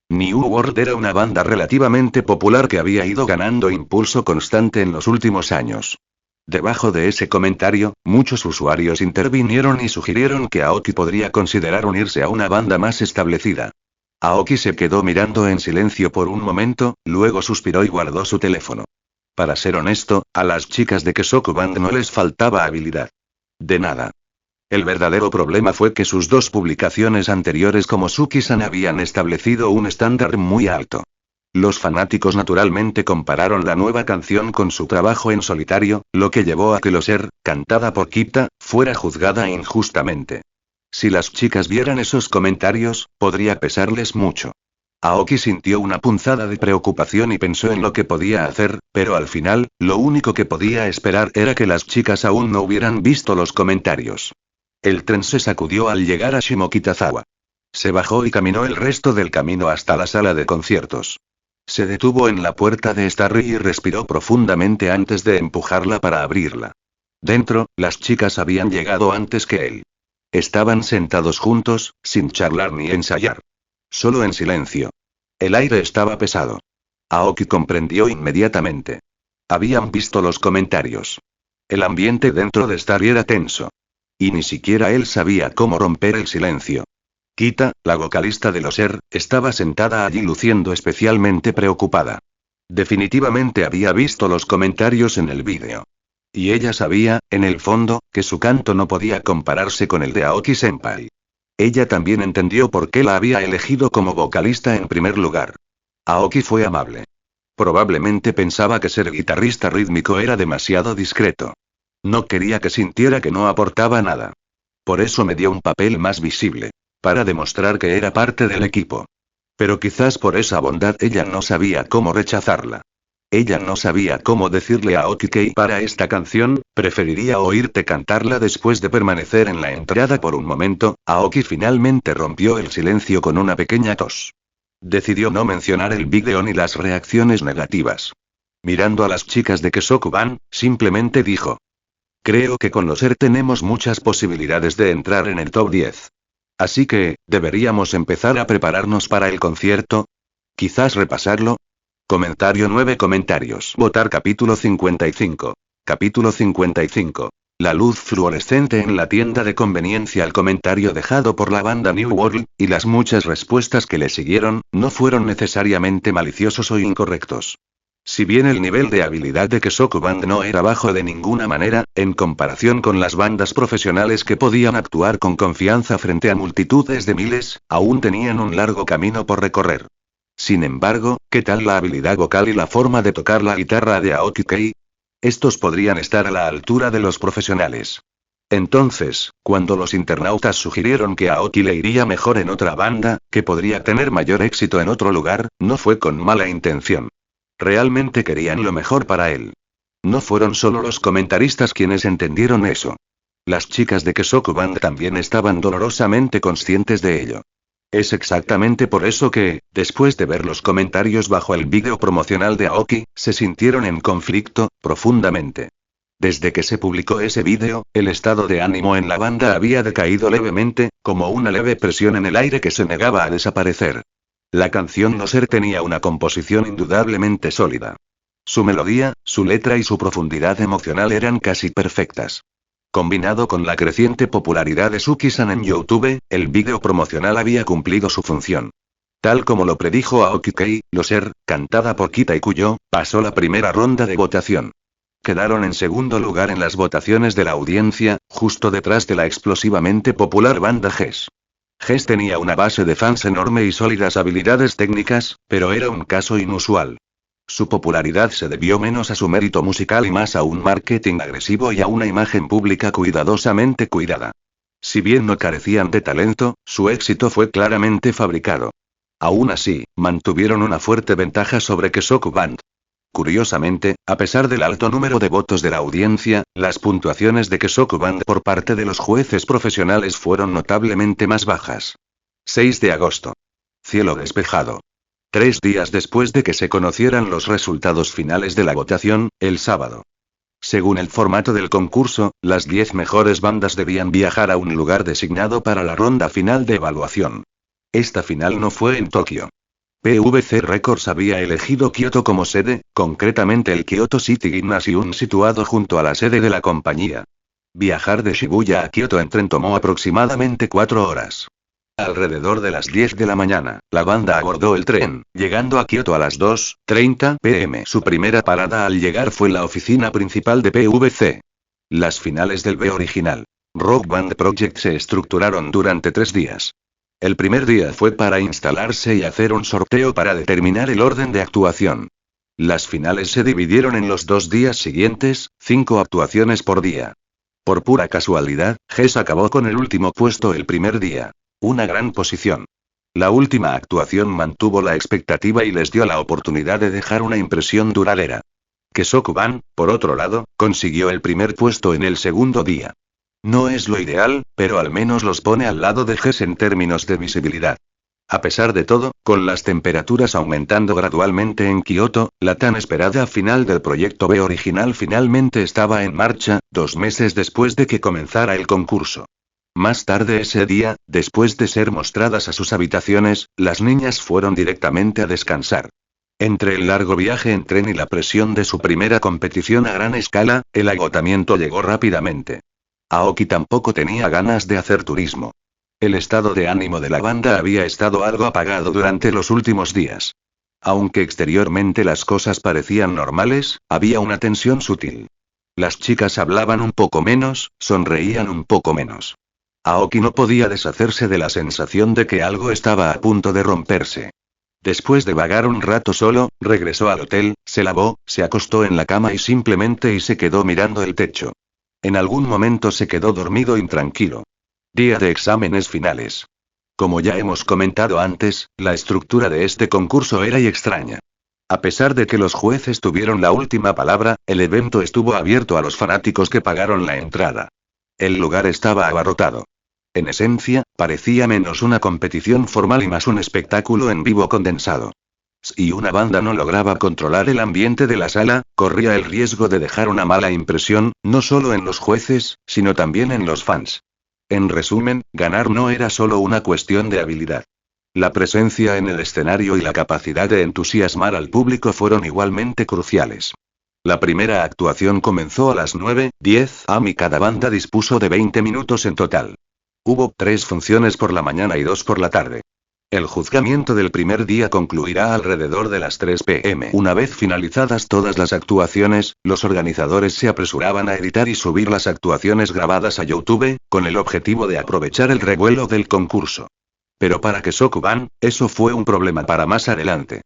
New World era una banda relativamente popular que había ido ganando impulso constante en los últimos años. Debajo de ese comentario, muchos usuarios intervinieron y sugirieron que Aoki podría considerar unirse a una banda más establecida. Aoki se quedó mirando en silencio por un momento, luego suspiró y guardó su teléfono. Para ser honesto, a las chicas de Kesoku Band no les faltaba habilidad. De nada. El verdadero problema fue que sus 2 publicaciones anteriores como Suki-san habían establecido un estándar muy alto. Los fanáticos naturalmente compararon la nueva canción con su trabajo en solitario, lo que llevó a que Loser, cantada por Kita, fuera juzgada injustamente. Si las chicas vieran esos comentarios, podría pesarles mucho. Aoki sintió una punzada de preocupación y pensó en lo que podía hacer, pero al final, lo único que podía esperar era que las chicas aún no hubieran visto los comentarios. El tren se sacudió al llegar a Shimokitazawa. Se bajó y caminó el resto del camino hasta la sala de conciertos. Se detuvo en la puerta de Starry y respiró profundamente antes de empujarla para abrirla. Dentro, las chicas habían llegado antes que él. Estaban sentados juntos, sin charlar ni ensayar. Solo en silencio. El aire estaba pesado. Aoki comprendió inmediatamente. Habían visto los comentarios. El ambiente dentro de Starry era tenso. Y ni siquiera él sabía cómo romper el silencio. Kita, la vocalista de Loser, estaba sentada allí luciendo especialmente preocupada. Definitivamente había visto los comentarios en el vídeo. Y ella sabía, en el fondo, que su canto no podía compararse con el de Aoki-senpai. Ella también entendió por qué la había elegido como vocalista en primer lugar. Aoki fue amable. Probablemente pensaba que ser guitarrista rítmico era demasiado discreto. No quería que sintiera que no aportaba nada. Por eso me dio un papel más visible. Para demostrar que era parte del equipo. Pero quizás por esa bondad ella no sabía cómo rechazarla. Ella no sabía cómo decirle a Aoki que para esta canción, preferiría oírte cantarla después de permanecer en la entrada por un momento. Aoki finalmente rompió el silencio con una pequeña tos. Decidió no mencionar el vídeo ni las reacciones negativas. Mirando a las chicas de Kesoku-ban, simplemente dijo: creo que con los tenemos muchas posibilidades de entrar en el top 10. Así que, ¿deberíamos empezar a prepararnos para el concierto? ¿Quizás repasarlo? Comentario 9 comentarios. Votar capítulo 55. Capítulo 55. La luz fluorescente en la tienda de conveniencia. El comentario dejado por la banda New World, y las muchas respuestas que le siguieron, no fueron necesariamente maliciosos o incorrectos. Si bien el nivel de habilidad de Kesoku Band no era bajo de ninguna manera, en comparación con las bandas profesionales que podían actuar con confianza frente a multitudes de miles, aún tenían un largo camino por recorrer. Sin embargo, ¿qué tal la habilidad vocal y la forma de tocar la guitarra de Aoki Kei? Estos podrían estar a la altura de los profesionales. Entonces, cuando los internautas sugirieron que Aoki le iría mejor en otra banda, que podría tener mayor éxito en otro lugar, no fue con mala intención. Realmente querían lo mejor para él. No fueron solo los comentaristas quienes entendieron eso. Las chicas de Kesoku Band también estaban dolorosamente conscientes de ello. Es exactamente por eso que, después de ver los comentarios bajo el vídeo promocional de Aoki, se sintieron en conflicto, profundamente. Desde que se publicó ese vídeo, el estado de ánimo en la banda había decaído levemente, como una leve presión en el aire que se negaba a desaparecer. La canción No Ser tenía una composición indudablemente sólida. Su melodía, su letra y su profundidad emocional eran casi perfectas. Combinado con la creciente popularidad de Suki-san en YouTube, el vídeo promocional había cumplido su función. Tal como lo predijo Aoki Kei, No Ser, cantada por Kita Ikuyo, pasó la primera ronda de votación. Quedaron en segundo lugar en las votaciones de la audiencia, justo detrás de la explosivamente popular banda GES. GES tenía una base de fans enorme y sólidas habilidades técnicas, pero era un caso inusual. Su popularidad se debió menos a su mérito musical y más a un marketing agresivo y a una imagen pública cuidadosamente cuidada. Si bien no carecían de talento, su éxito fue claramente fabricado. Aún así, mantuvieron una fuerte ventaja sobre Kesoku Band. Curiosamente, a pesar del alto número de votos de la audiencia, las puntuaciones de Kesoku Band por parte de los jueces profesionales fueron notablemente más bajas. 6 de agosto. Cielo despejado. 3 días después de que se conocieran los resultados finales de la votación, el sábado. Según el formato del concurso, las 10 mejores bandas debían viajar a un lugar designado para la ronda final de evaluación. Esta final no fue en Tokio. PVC Records había elegido Kioto como sede, concretamente el Kyoto City Gymnasium situado junto a la sede de la compañía. Viajar de Shibuya a Kioto en tren tomó aproximadamente 4 horas. Alrededor de las 10 de la mañana, la banda abordó el tren, llegando a Kioto a las 2:30 p.m. Su primera parada al llegar fue la oficina principal de PVC. Las finales del B original Rock Band Project se estructuraron durante 3 días. El primer día fue para instalarse y hacer un sorteo para determinar el orden de actuación. Las finales se dividieron en los 2 días siguientes, 5 actuaciones por día. Por pura casualidad, GES acabó con el último puesto el primer día. Una gran posición. La última actuación mantuvo la expectativa y les dio la oportunidad de dejar una impresión duradera. Kesoku Band, por otro lado, consiguió el primer puesto en el segundo día. No es lo ideal, pero al menos los pone al lado de GES en términos de visibilidad. A pesar de todo, con las temperaturas aumentando gradualmente en Kioto, la tan esperada final del proyecto B original finalmente estaba en marcha, 2 meses después de que comenzara el concurso. Más tarde ese día, después de ser mostradas a sus habitaciones, las niñas fueron directamente a descansar. Entre el largo viaje en tren y la presión de su primera competición a gran escala, el agotamiento llegó rápidamente. Aoki tampoco tenía ganas de hacer turismo. El estado de ánimo de la banda había estado algo apagado durante los últimos días. Aunque exteriormente las cosas parecían normales, había una tensión sutil. Las chicas hablaban un poco menos, sonreían un poco menos. Aoki no podía deshacerse de la sensación de que algo estaba a punto de romperse. Después de vagar un rato solo, regresó al hotel, se lavó, se acostó en la cama y simplemente se quedó mirando el techo. En algún momento se quedó dormido intranquilo. Día de exámenes finales. Como ya hemos comentado antes, la estructura de este concurso era extraña. A pesar de que los jueces tuvieron la última palabra, el evento estuvo abierto a los fanáticos que pagaron la entrada. El lugar estaba abarrotado. En esencia, parecía menos una competición formal y más un espectáculo en vivo condensado. Si una banda no lograba controlar el ambiente de la sala, corría el riesgo de dejar una mala impresión, no solo en los jueces, sino también en los fans. En resumen, ganar no era solo una cuestión de habilidad. La presencia en el escenario y la capacidad de entusiasmar al público fueron igualmente cruciales. La primera actuación comenzó a las 9:10 am y cada banda dispuso de 20 minutos en total. Hubo 3 funciones por la mañana y 2 por la tarde. El juzgamiento del primer día concluirá alrededor de las 3 p.m. Una vez finalizadas todas las actuaciones, los organizadores se apresuraban a editar y subir las actuaciones grabadas a YouTube, con el objetivo de aprovechar el revuelo del concurso. Pero para Kesoku-ban, eso fue un problema para más adelante.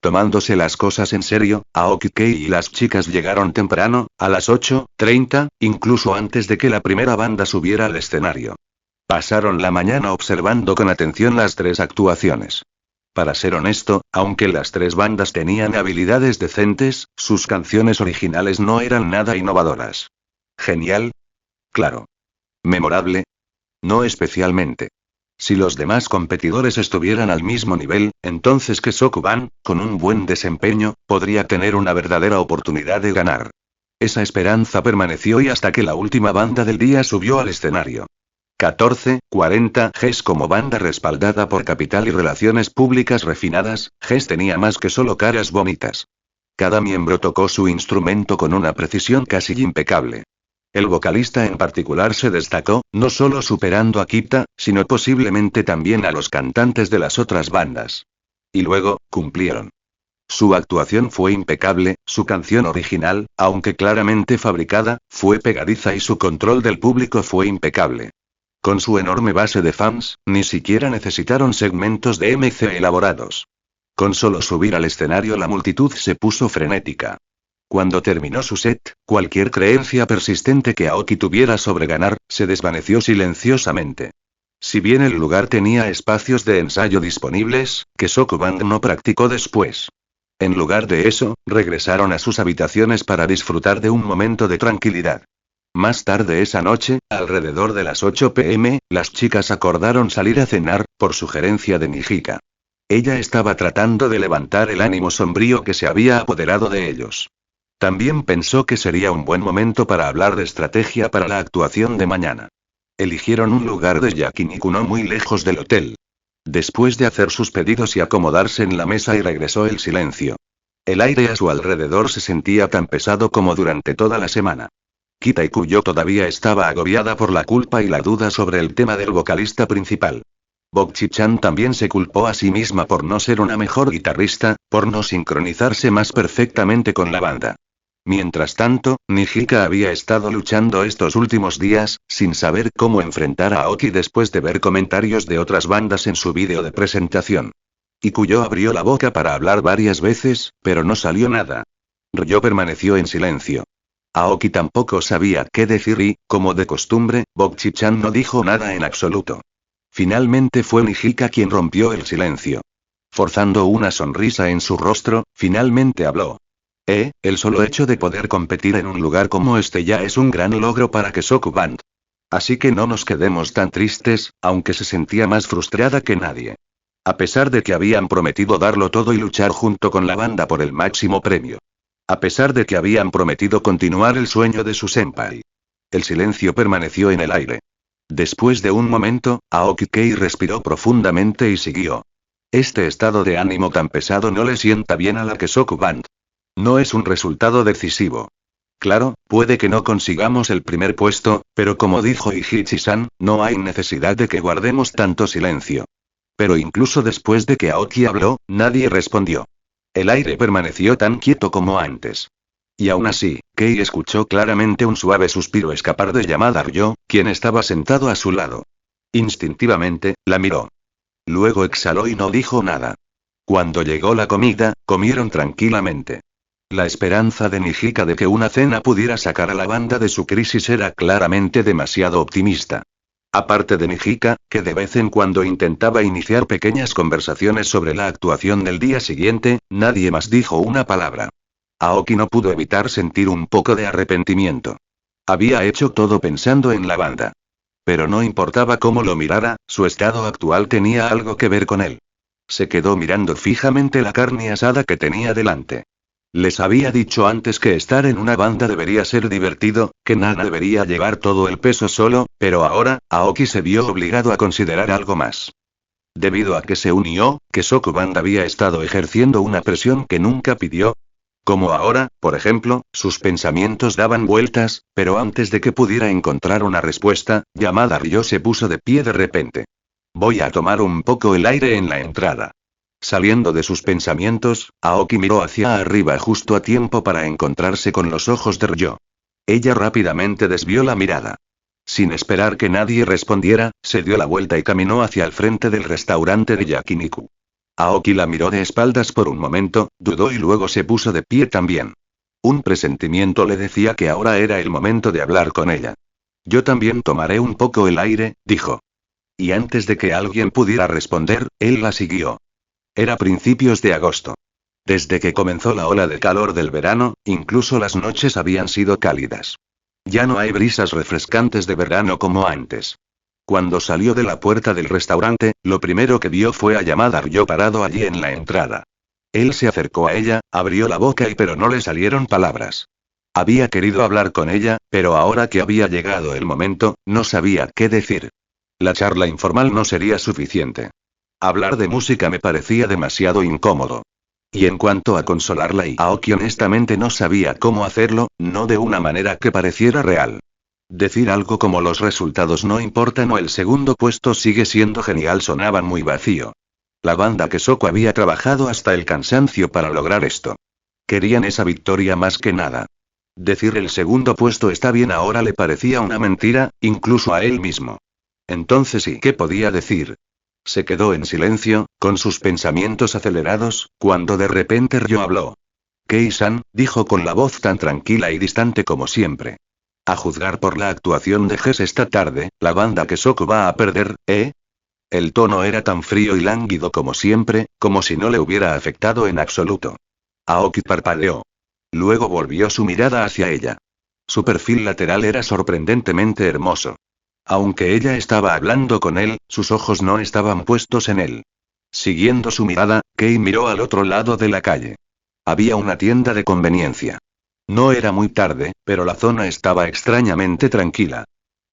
Tomándose las cosas en serio, Aoki Kei y las chicas llegaron temprano, a las 8:30, incluso antes de que la primera banda subiera al escenario. Pasaron la mañana observando con atención las 3 actuaciones. Para ser honesto, aunque las 3 bandas tenían habilidades decentes, sus canciones originales no eran nada innovadoras. ¿Genial? Claro. ¿Memorable? No especialmente. Si los demás competidores estuvieran al mismo nivel, entonces Kesoku-ban, con un buen desempeño, podría tener una verdadera oportunidad de ganar. Esa esperanza permaneció y hasta que la última banda del día subió al escenario. 14:40 GES como banda respaldada por capital y relaciones públicas refinadas, GES tenía más que solo caras bonitas. Cada miembro tocó su instrumento con una precisión casi impecable. El vocalista en particular se destacó, no solo superando a Kipta, sino posiblemente también a los cantantes de las otras bandas. Y luego, cumplieron. Su actuación fue impecable, su canción original, aunque claramente fabricada, fue pegadiza y su control del público fue impecable. Con su enorme base de fans, ni siquiera necesitaron segmentos de MC elaborados. Con solo subir al escenario la multitud se puso frenética. Cuando terminó su set, cualquier creencia persistente que Aoki tuviera sobre ganar, se desvaneció silenciosamente. Si bien el lugar tenía espacios de ensayo disponibles, Kesoku-ban no practicó después. En lugar de eso, regresaron a sus habitaciones para disfrutar de un momento de tranquilidad. Más tarde esa noche, alrededor de las 8 p.m., las chicas acordaron salir a cenar, por sugerencia de Nijika. Ella estaba tratando de levantar el ánimo sombrío que se había apoderado de ellos. También pensó que sería un buen momento para hablar de estrategia para la actuación de mañana. Eligieron un lugar de yakiniku no muy lejos del hotel. Después de hacer sus pedidos y acomodarse en la mesa y regresó el silencio. El aire a su alrededor se sentía tan pesado como durante toda la semana. Kita Ikuyo todavía estaba agobiada por la culpa y la duda sobre el tema del vocalista principal. Bokchi-chan también se culpó a sí misma por no ser una mejor guitarrista, por no sincronizarse más perfectamente con la banda. Mientras tanto, Nijika había estado luchando estos últimos días, sin saber cómo enfrentar a Aoki después de ver comentarios de otras bandas en su vídeo de presentación. Ikuyo abrió la boca para hablar varias veces, pero no salió nada. Ryo permaneció en silencio. Aoki tampoco sabía qué decir y, como de costumbre, Bokchi-chan no dijo nada en absoluto. Finalmente fue Nijika quien rompió el silencio. Forzando una sonrisa en su rostro, finalmente habló. El solo hecho de poder competir en un lugar como este ya es un gran logro para Kesoku-ban. Así que no nos quedemos tan tristes, aunque se sentía más frustrada que nadie. A pesar de que habían prometido darlo todo y luchar junto con la banda por el máximo premio. A pesar de que habían prometido continuar el sueño de su senpai. El silencio permaneció en el aire. Después de un momento, Aoki Kei respiró profundamente y siguió. Este estado de ánimo tan pesado no le sienta bien a la Kesoku-ban. No es un resultado decisivo. Claro, puede que no consigamos el primer puesto, pero como dijo Iichi-san, no hay necesidad de que guardemos tanto silencio. Pero incluso después de que Aoki habló, nadie respondió. El aire permaneció tan quieto como antes. Y aún así, Kei escuchó claramente un suave suspiro escapar de Yamada Ryo, quien estaba sentado a su lado. Instintivamente, la miró. Luego exhaló y no dijo nada. Cuando llegó la comida, comieron tranquilamente. La esperanza de Nijika de que una cena pudiera sacar a la banda de su crisis era claramente demasiado optimista. Aparte de Nijika, que de vez en cuando intentaba iniciar pequeñas conversaciones sobre la actuación del día siguiente, nadie más dijo una palabra. Aoki no pudo evitar sentir un poco de arrepentimiento. Había hecho todo pensando en la banda. Pero no importaba cómo lo mirara, su estado actual tenía algo que ver con él. Se quedó mirando fijamente la carne asada que tenía delante. Les había dicho antes que estar en una banda debería ser divertido, que Nana debería llevar todo el peso solo, pero ahora, Aoki se vio obligado a considerar algo más. Debido a que se unió, que Sokuban había estado ejerciendo una presión que nunca pidió. Como ahora, por ejemplo, sus pensamientos daban vueltas, pero antes de que pudiera encontrar una respuesta, Yamada Ryo se puso de pie de repente. Voy a tomar un poco el aire en la entrada. Saliendo de sus pensamientos, Aoki miró hacia arriba justo a tiempo para encontrarse con los ojos de Ryo. Ella rápidamente desvió la mirada. Sin esperar que nadie respondiera, se dio la vuelta y caminó hacia el frente del restaurante de Yakiniku. Aoki la miró de espaldas por un momento, dudó y luego se puso de pie también. Un presentimiento le decía que ahora era el momento de hablar con ella. Yo también tomaré un poco el aire, dijo. Y antes de que alguien pudiera responder, él la siguió. Era principios de agosto. Desde que comenzó la ola de calor del verano, incluso las noches habían sido cálidas. Ya no hay brisas refrescantes de verano como antes. Cuando salió de la puerta del restaurante, lo primero que vio fue a Yamada Ryo parado allí en la entrada. Él se acercó a ella, abrió la boca pero no le salieron palabras. Había querido hablar con ella, pero ahora que había llegado el momento, no sabía qué decir. La charla informal no sería suficiente. Hablar de música me parecía demasiado incómodo. Y en cuanto a consolarla, Aoki honestamente no sabía cómo hacerlo, no de una manera que pareciera real. Decir algo como los resultados no importan o el segundo puesto sigue siendo genial sonaban muy vacío. La banda que Soko había trabajado hasta el cansancio para lograr esto. Querían esa victoria más que nada. Decir el segundo puesto está bien ahora le parecía una mentira, incluso a él mismo. Entonces, ¿y qué podía decir? Se quedó en silencio, con sus pensamientos acelerados, cuando de repente Ryo habló. Kei-san, dijo con la voz tan tranquila y distante como siempre. A juzgar por la actuación de Jess esta tarde, la banda que Soko va a perder, ¿eh? El tono era tan frío y lánguido como siempre, como si no le hubiera afectado en absoluto. Aoki parpadeó. Luego volvió su mirada hacia ella. Su perfil lateral era sorprendentemente hermoso. Aunque ella estaba hablando con él, sus ojos no estaban puestos en él. Siguiendo su mirada, Kei miró al otro lado de la calle. Había una tienda de conveniencia. No era muy tarde, pero la zona estaba extrañamente tranquila.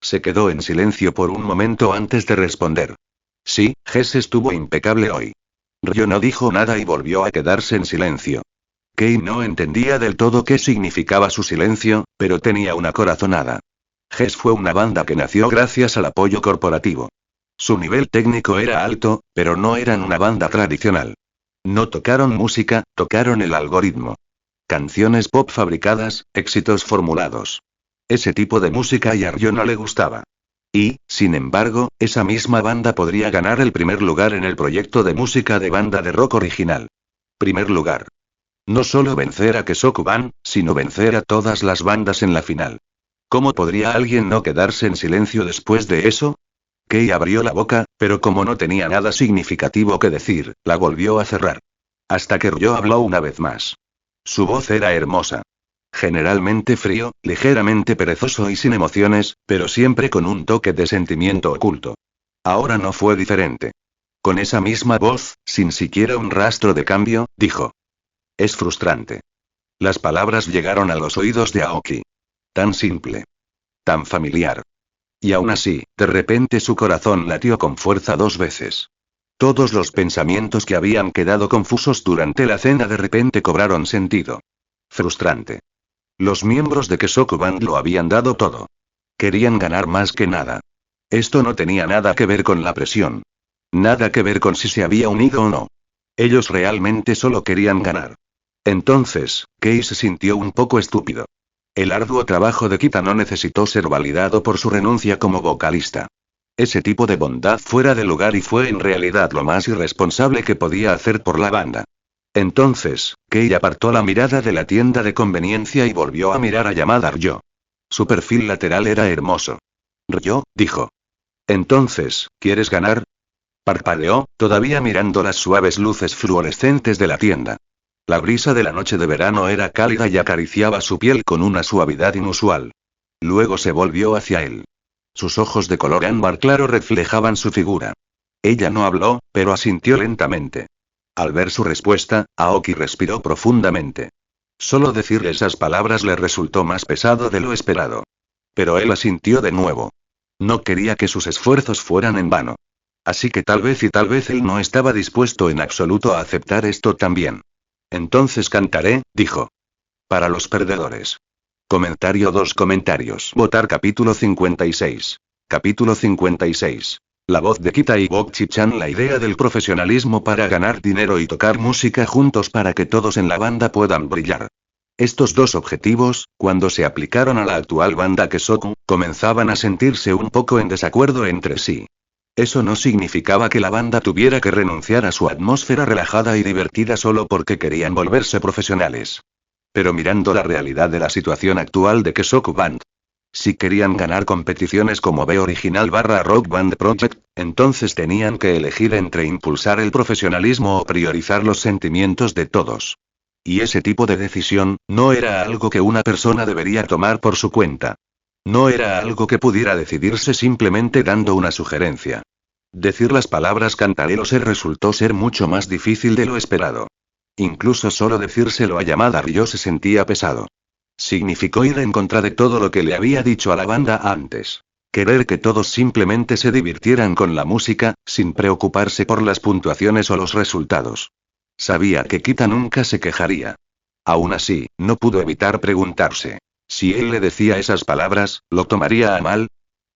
Se quedó en silencio por un momento antes de responder. Sí, Jess estuvo impecable hoy. Ryo no dijo nada y volvió a quedarse en silencio. Kei no entendía del todo qué significaba su silencio, pero tenía una corazonada. Jess fue una banda que nació gracias al apoyo corporativo. Su nivel técnico era alto, pero no eran una banda tradicional. No tocaron música, tocaron el algoritmo. Canciones pop fabricadas, éxitos formulados. Ese tipo de música a Ryo no le gustaba. Y, sin embargo, esa misma banda podría ganar el primer lugar en el proyecto de música de banda de rock original. Primer lugar. No solo vencer a Kesokuban, sino vencer a todas las bandas en la final. ¿Cómo podría alguien no quedarse en silencio después de eso? Kei abrió la boca, pero como no tenía nada significativo que decir, la volvió a cerrar. Hasta que Ryo habló una vez más. Su voz era hermosa. Generalmente frío, ligeramente perezoso y sin emociones, pero siempre con un toque de sentimiento oculto. Ahora no fue diferente. Con esa misma voz, sin siquiera un rastro de cambio, dijo. Es frustrante. Las palabras llegaron a los oídos de Aoki. Tan simple. Tan familiar. Y aún así, de repente su corazón latió con fuerza 2 veces. Todos los pensamientos que habían quedado confusos durante la cena de repente cobraron sentido. Frustrante. Los miembros de Kesoku Band lo habían dado todo. Querían ganar más que nada. Esto no tenía nada que ver con la presión. Nada que ver con si se había unido o no. Ellos realmente solo querían ganar. Entonces, Kei se sintió un poco estúpido. El arduo trabajo de Kita no necesitó ser validado por su renuncia como vocalista. Ese tipo de bondad fuera de lugar y fue en realidad lo más irresponsable que podía hacer por la banda. Entonces, Kei apartó la mirada de la tienda de conveniencia y volvió a mirar a Yamada Ryo. Su perfil lateral era hermoso. Ryo, dijo. Entonces, ¿quieres ganar? Parpadeó, todavía mirando las suaves luces fluorescentes de la tienda. La brisa de la noche de verano era cálida y acariciaba su piel con una suavidad inusual. Luego se volvió hacia él. Sus ojos de color ámbar claro reflejaban su figura. Ella no habló, pero asintió lentamente. Al ver su respuesta, Aoki respiró profundamente. Solo decir esas palabras le resultó más pesado de lo esperado. Pero él asintió de nuevo. No quería que sus esfuerzos fueran en vano. Así que tal vez él no estaba dispuesto en absoluto a aceptar esto también. Entonces cantaré, dijo. Para los perdedores. Comentario 2 comentarios. Votar capítulo 56. Capítulo 56. La voz de Kita y Bokchi-chan. La idea del profesionalismo para ganar dinero y tocar música juntos para que todos en la banda puedan brillar. Estos dos objetivos, cuando se aplicaron a la actual banda Kesoku, comenzaban a sentirse un poco en desacuerdo entre sí. Eso no significaba que la banda tuviera que renunciar a su atmósfera relajada y divertida solo porque querían volverse profesionales. Pero mirando la realidad de la situación actual de Kesoku Band, si querían ganar competiciones como B Original / Rock Band Project, entonces tenían que elegir entre impulsar el profesionalismo o priorizar los sentimientos de todos. Y ese tipo de decisión, no era algo que una persona debería tomar por su cuenta. No era algo que pudiera decidirse simplemente dando una sugerencia. Decir las palabras cantaré lo sé resultó ser mucho más difícil de lo esperado. Incluso solo decírselo a Yamada Ryo se sentía pesado. Significó ir en contra de todo lo que le había dicho a la banda antes. Querer que todos simplemente se divirtieran con la música, sin preocuparse por las puntuaciones o los resultados. Sabía que Kita nunca se quejaría. Aún así, no pudo evitar preguntarse. Si él le decía esas palabras, ¿lo tomaría a mal?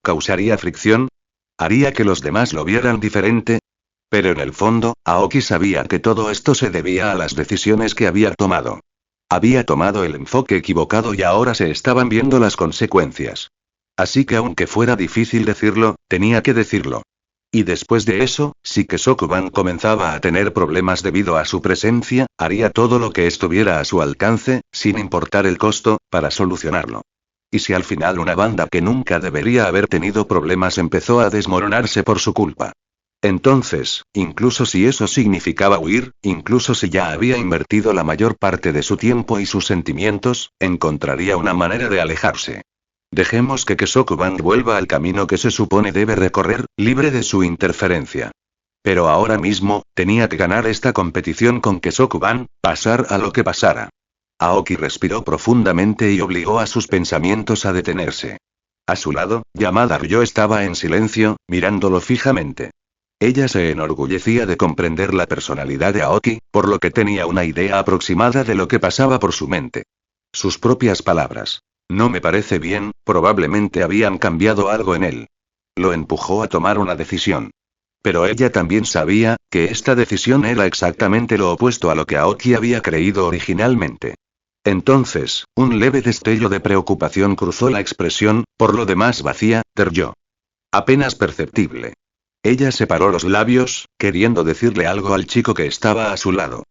¿Causaría fricción? ¿Haría que los demás lo vieran diferente? Pero en el fondo, Aoki sabía que todo esto se debía a las decisiones que había tomado. Había tomado el enfoque equivocado y ahora se estaban viendo las consecuencias. Así que aunque fuera difícil decirlo, tenía que decirlo. Y después de eso, si Kesoku-ban comenzaba a tener problemas debido a su presencia, haría todo lo que estuviera a su alcance, sin importar el costo, para solucionarlo. Y si al final una banda que nunca debería haber tenido problemas empezó a desmoronarse por su culpa. Entonces, incluso si eso significaba huir, incluso si ya había invertido la mayor parte de su tiempo y sus sentimientos, encontraría una manera de alejarse. Dejemos que Kesoku-ban vuelva al camino que se supone debe recorrer, libre de su interferencia. Pero ahora mismo, tenía que ganar esta competición con Kesoku-ban, pasar a lo que pasara. Aoki respiró profundamente y obligó a sus pensamientos a detenerse. A su lado, Yamada Ryo estaba en silencio, mirándolo fijamente. Ella se enorgullecía de comprender la personalidad de Aoki, por lo que tenía una idea aproximada de lo que pasaba por su mente. Sus propias palabras. No me parece bien, probablemente habían cambiado algo en él. Lo empujó a tomar una decisión. Pero ella también sabía, que esta decisión era exactamente lo opuesto a lo que Aoki había creído originalmente. Entonces, un leve destello de preocupación cruzó la expresión, por lo demás vacía, de Ryo. Apenas perceptible. Ella separó los labios, queriendo decirle algo al chico que estaba a su lado.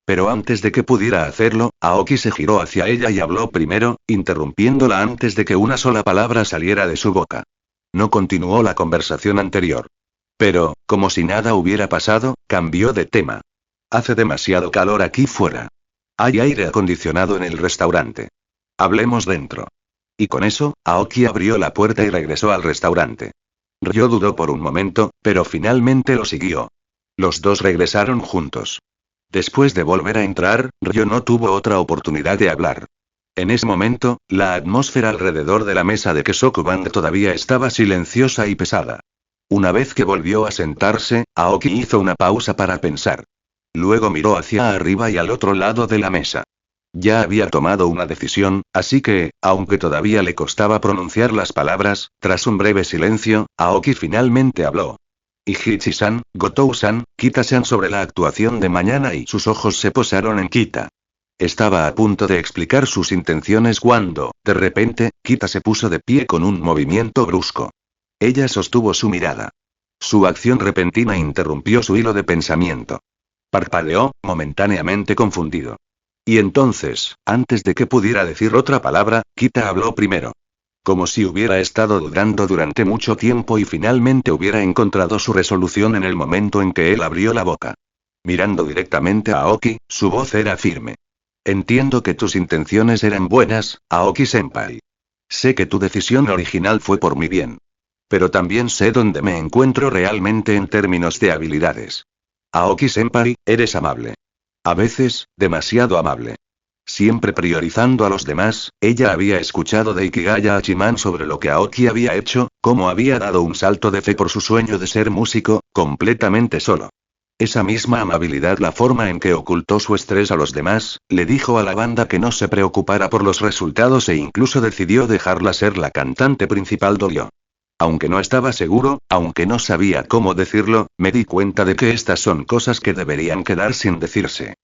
Pero antes de que pudiera hacerlo, Aoki se giró hacia ella y habló primero, interrumpiéndola antes de que una sola palabra saliera de su boca. No continuó la conversación anterior. Pero, como si nada hubiera pasado, cambió de tema. Hace demasiado calor aquí fuera. Hay aire acondicionado en el restaurante. Hablemos dentro. Y con eso, Aoki abrió la puerta y regresó al restaurante. Ryo dudó por un momento, pero finalmente lo siguió. Los dos regresaron juntos. Después de volver a entrar, Ryo no tuvo otra oportunidad de hablar. En ese momento, la atmósfera alrededor de la mesa de Kesoku-ban todavía estaba silenciosa y pesada. Una vez que volvió a sentarse, Aoki hizo una pausa para pensar. Luego miró hacia arriba y al otro lado de la mesa. Ya había tomado una decisión, así que, aunque todavía le costaba pronunciar las palabras, tras un breve silencio, Aoki finalmente habló. Ichichi-san, Gotou-san, Kita-san sobre la actuación de mañana y sus ojos se posaron en Kita. Estaba a punto de explicar sus intenciones cuando, de repente, Kita se puso de pie con un movimiento brusco. Ella sostuvo su mirada. Su acción repentina interrumpió su hilo de pensamiento. Parpadeó, momentáneamente confundido. Y entonces, antes de que pudiera decir otra palabra, Kita habló primero. Como si hubiera estado dudando durante mucho tiempo y finalmente hubiera encontrado su resolución en el momento en que él abrió la boca. Mirando directamente a Aoki, su voz era firme. Entiendo que tus intenciones eran buenas, Aoki-senpai. Sé que tu decisión original fue por mi bien. Pero también sé dónde me encuentro realmente en términos de habilidades. Aoki-senpai, eres amable. A veces, demasiado amable. Siempre priorizando a los demás, ella había escuchado de Ikigaya Hachiman sobre lo que Aoki había hecho, cómo había dado un salto de fe por su sueño de ser músico, completamente solo. Esa misma amabilidad, la forma en que ocultó su estrés a los demás, le dijo a la banda que no se preocupara por los resultados e incluso decidió dejarla ser la cantante principal Doyo. Aunque no estaba seguro, aunque no sabía cómo decirlo, me di cuenta de que estas son cosas que deberían quedar sin decirse.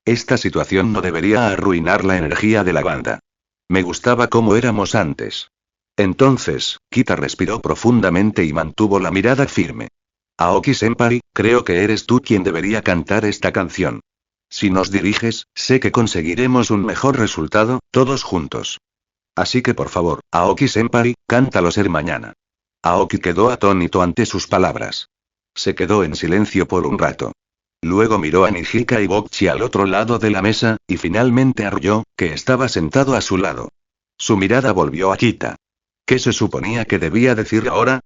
Esta situación no debería arruinar la energía de la banda. Me gustaba cómo éramos antes. Entonces, Kita respiró profundamente y mantuvo la mirada firme. Aoki-senpai, creo que eres tú quien debería cantar esta canción. Si nos diriges, sé que conseguiremos un mejor resultado, todos juntos. Así que por favor, Aoki-senpai, cántalo ser mañana. Aoki quedó atónito ante sus palabras. Se quedó en silencio por un rato. Luego miró a Nijika y Bokchi al otro lado de la mesa, y finalmente a Ryo, que estaba sentado a su lado. Su mirada volvió a Kita. ¿Qué se suponía que debía decir ahora?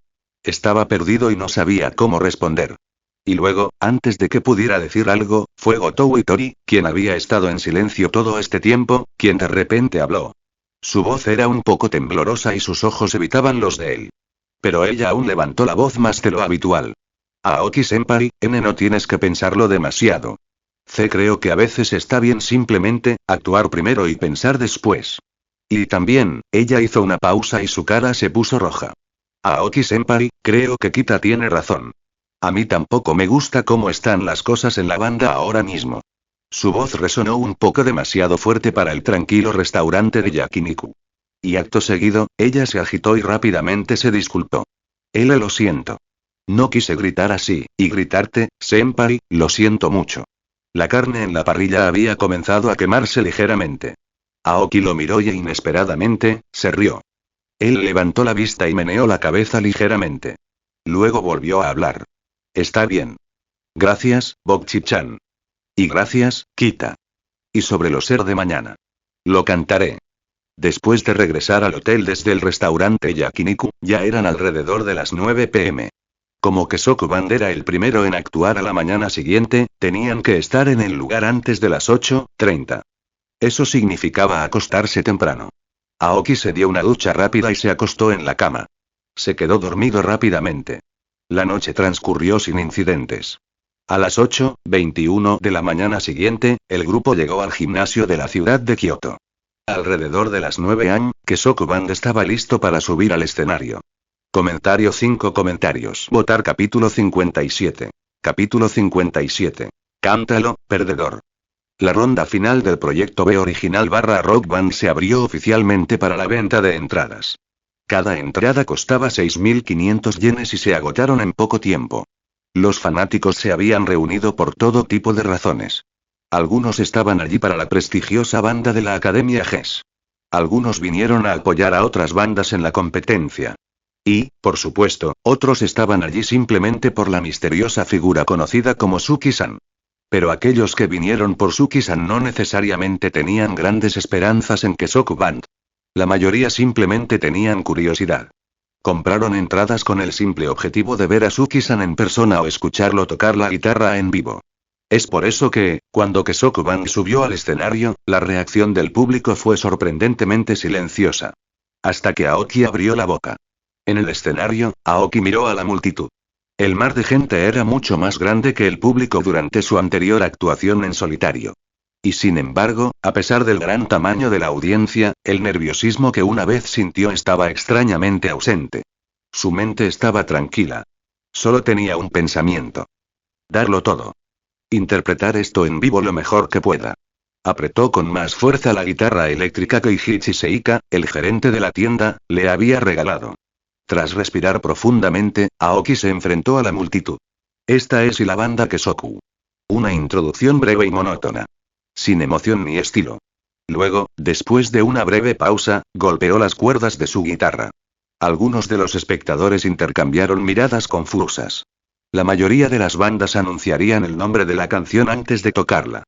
Estaba perdido y no sabía cómo responder. Y luego, antes de que pudiera decir algo, fue Gotou Itori, quien había estado en silencio todo este tiempo, quien de repente habló. Su voz era un poco temblorosa y sus ojos evitaban los de él. Pero ella aún levantó la voz más de lo habitual. Aoki-senpai, no tienes que pensarlo demasiado. Creo que a veces está bien simplemente, actuar primero y pensar después. Y también, ella hizo una pausa y su cara se puso roja. Aoki-senpai, creo que Kita tiene razón. A mí tampoco me gusta cómo están las cosas en la banda ahora mismo. Su voz resonó un poco demasiado fuerte para el tranquilo restaurante de Yakiniku. Y acto seguido, ella se agitó y rápidamente se disculpó. Lo siento. No quise gritar así, y gritarte, senpai, lo siento mucho. La carne en la parrilla había comenzado a quemarse ligeramente. Aoki lo miró y inesperadamente, se rió. Él levantó la vista y meneó la cabeza ligeramente. Luego volvió a hablar. Está bien. Gracias, Bokchi-chan. Y gracias, Kita. Y sobre lo ser de mañana. Lo cantaré. Después de regresar al hotel desde el restaurante Yakiniku, ya eran alrededor de las 9 p.m. Como que Sokuban era el primero en actuar a la mañana siguiente, tenían que estar en el lugar antes de las 8:30. Eso significaba acostarse temprano. Aoki se dio una ducha rápida y se acostó en la cama. Se quedó dormido rápidamente. La noche transcurrió sin incidentes. A las 8:21 de la mañana siguiente, el grupo llegó al gimnasio de la ciudad de Kioto. Alrededor de las 9 a.m., que Sokuban estaba listo para subir al escenario. Comentario 5 comentarios. Votar capítulo 57. Capítulo 57. Cántalo, perdedor. La ronda final del proyecto B original /Rock Band se abrió oficialmente para la venta de entradas. Cada entrada costaba 6.500 yenes y se agotaron en poco tiempo. Los fanáticos se habían reunido por todo tipo de razones. Algunos estaban allí para la prestigiosa banda de la Academia GES. Algunos vinieron a apoyar a otras bandas en la competencia. Y, por supuesto, otros estaban allí simplemente por la misteriosa figura conocida como Suki-san. Pero aquellos que vinieron por Suki-san no necesariamente tenían grandes esperanzas en que Sokuban. La mayoría simplemente tenían curiosidad. Compraron entradas con el simple objetivo de ver a Suki-san en persona o escucharlo tocar la guitarra en vivo. Es por eso que, cuando Sokuban subió al escenario, la reacción del público fue sorprendentemente silenciosa. Hasta que Aoki abrió la boca. En el escenario, Aoki miró a la multitud. El mar de gente era mucho más grande que el público durante su anterior actuación en solitario. Y sin embargo, a pesar del gran tamaño de la audiencia, el nerviosismo que una vez sintió estaba extrañamente ausente. Su mente estaba tranquila. Solo tenía un pensamiento. Darlo todo. Interpretar esto en vivo lo mejor que pueda. Apretó con más fuerza la guitarra eléctrica que Eiichi Seika, el gerente de la tienda, le había regalado. Tras respirar profundamente, Aoki se enfrentó a la multitud. Esta es y la banda Kesoku. Una introducción breve y monótona. Sin emoción ni estilo. Luego, después de una breve pausa, golpeó las cuerdas de su guitarra. Algunos de los espectadores intercambiaron miradas confusas. La mayoría de las bandas anunciarían el nombre de la canción antes de tocarla.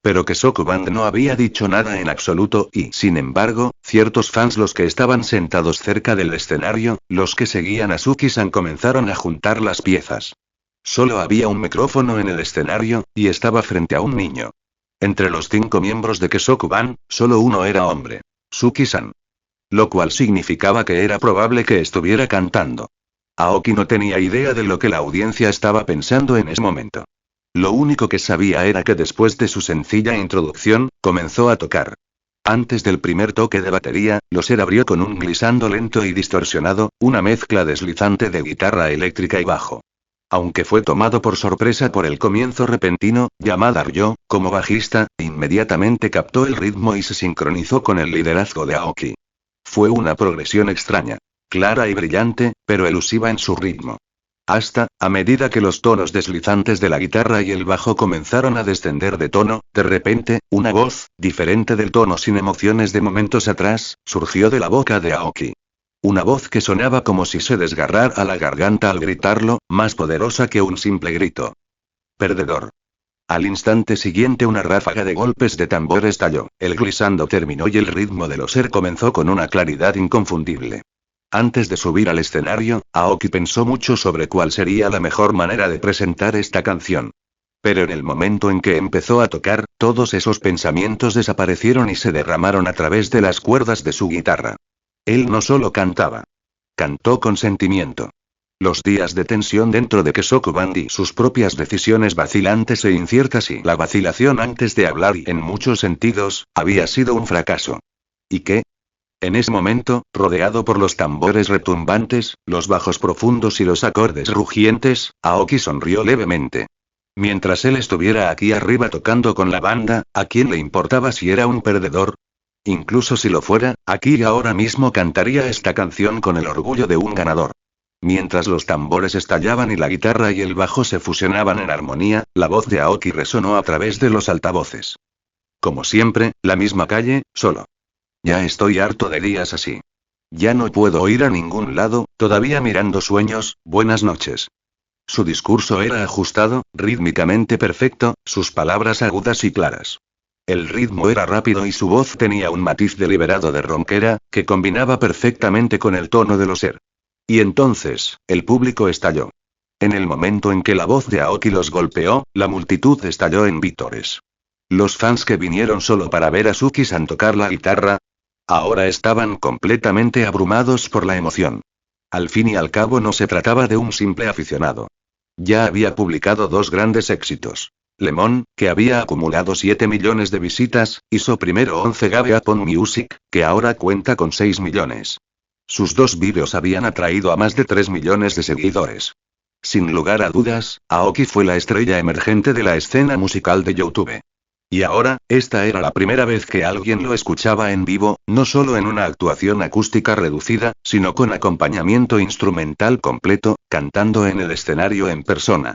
Pero Kesoku Band no había dicho nada en absoluto y, sin embargo, ciertos fans, los que estaban sentados cerca del escenario, los que seguían a Suki-san, comenzaron a juntar las piezas. Solo había un micrófono en el escenario, y estaba frente a un niño. Entre los 5 miembros de Kesoku Band, solo uno era hombre. Suki-san. Lo cual significaba que era probable que estuviera cantando. Aoki no tenía idea de lo que la audiencia estaba pensando en ese momento. Lo único que sabía era que después de su sencilla introducción, comenzó a tocar. Antes del primer toque de batería, Loser abrió con un glissando lento y distorsionado, una mezcla deslizante de guitarra eléctrica y bajo. Aunque fue tomado por sorpresa por el comienzo repentino, Yamada Ryo, como bajista, inmediatamente captó el ritmo y se sincronizó con el liderazgo de Aoki. Fue una progresión extraña, clara y brillante, pero elusiva en su ritmo. Hasta, a medida que los tonos deslizantes de la guitarra y el bajo comenzaron a descender de tono, de repente, una voz, diferente del tono sin emociones de momentos atrás, surgió de la boca de Aoki. Una voz que sonaba como si se desgarrara la garganta al gritarlo, más poderosa que un simple grito. Perdedor. Al instante siguiente una ráfaga de golpes de tambor estalló, el glissando terminó y el ritmo de Loser comenzó con una claridad inconfundible. Antes de subir al escenario, Aoki pensó mucho sobre cuál sería la mejor manera de presentar esta canción. Pero en el momento en que empezó a tocar, todos esos pensamientos desaparecieron y se derramaron a través de las cuerdas de su guitarra. Él no solo cantaba. Cantó con sentimiento. Los días de tensión dentro de Kesoku Band y sus propias decisiones vacilantes e inciertas y la vacilación antes de hablar y en muchos sentidos, había sido un fracaso. ¿Y qué? En ese momento, rodeado por los tambores retumbantes, los bajos profundos y los acordes rugientes, Aoki sonrió levemente. Mientras él estuviera aquí arriba tocando con la banda, ¿a quién le importaba si era un perdedor? Incluso si lo fuera, aquí y ahora mismo cantaría esta canción con el orgullo de un ganador. Mientras los tambores estallaban y la guitarra y el bajo se fusionaban en armonía, la voz de Aoki resonó a través de los altavoces. Como siempre, la misma calle, solo. Ya estoy harto de días así. Ya no puedo ir a ningún lado, todavía mirando sueños, buenas noches. Su discurso era ajustado, rítmicamente perfecto, sus palabras agudas y claras. El ritmo era rápido y su voz tenía un matiz deliberado de ronquera, que combinaba perfectamente con el tono de Loser. Y entonces, el público estalló. En el momento en que la voz de Aoki los golpeó, la multitud estalló en vítores. Los fans que vinieron solo para ver a Suki-san tocar la guitarra, ahora estaban completamente abrumados por la emoción. Al fin y al cabo no se trataba de un simple aficionado. Ya había publicado 2 grandes éxitos. Lemon, que había acumulado 7 millones de visitas, y So Primero 11 Gave Upon Music, que ahora cuenta con 6 millones. Sus 2 vídeos habían atraído a más de 3 millones de seguidores. Sin lugar a dudas, Aoki fue la estrella emergente de la escena musical de YouTube. Y ahora, esta era la primera vez que alguien lo escuchaba en vivo, no solo en una actuación acústica reducida, sino con acompañamiento instrumental completo, cantando en el escenario en persona.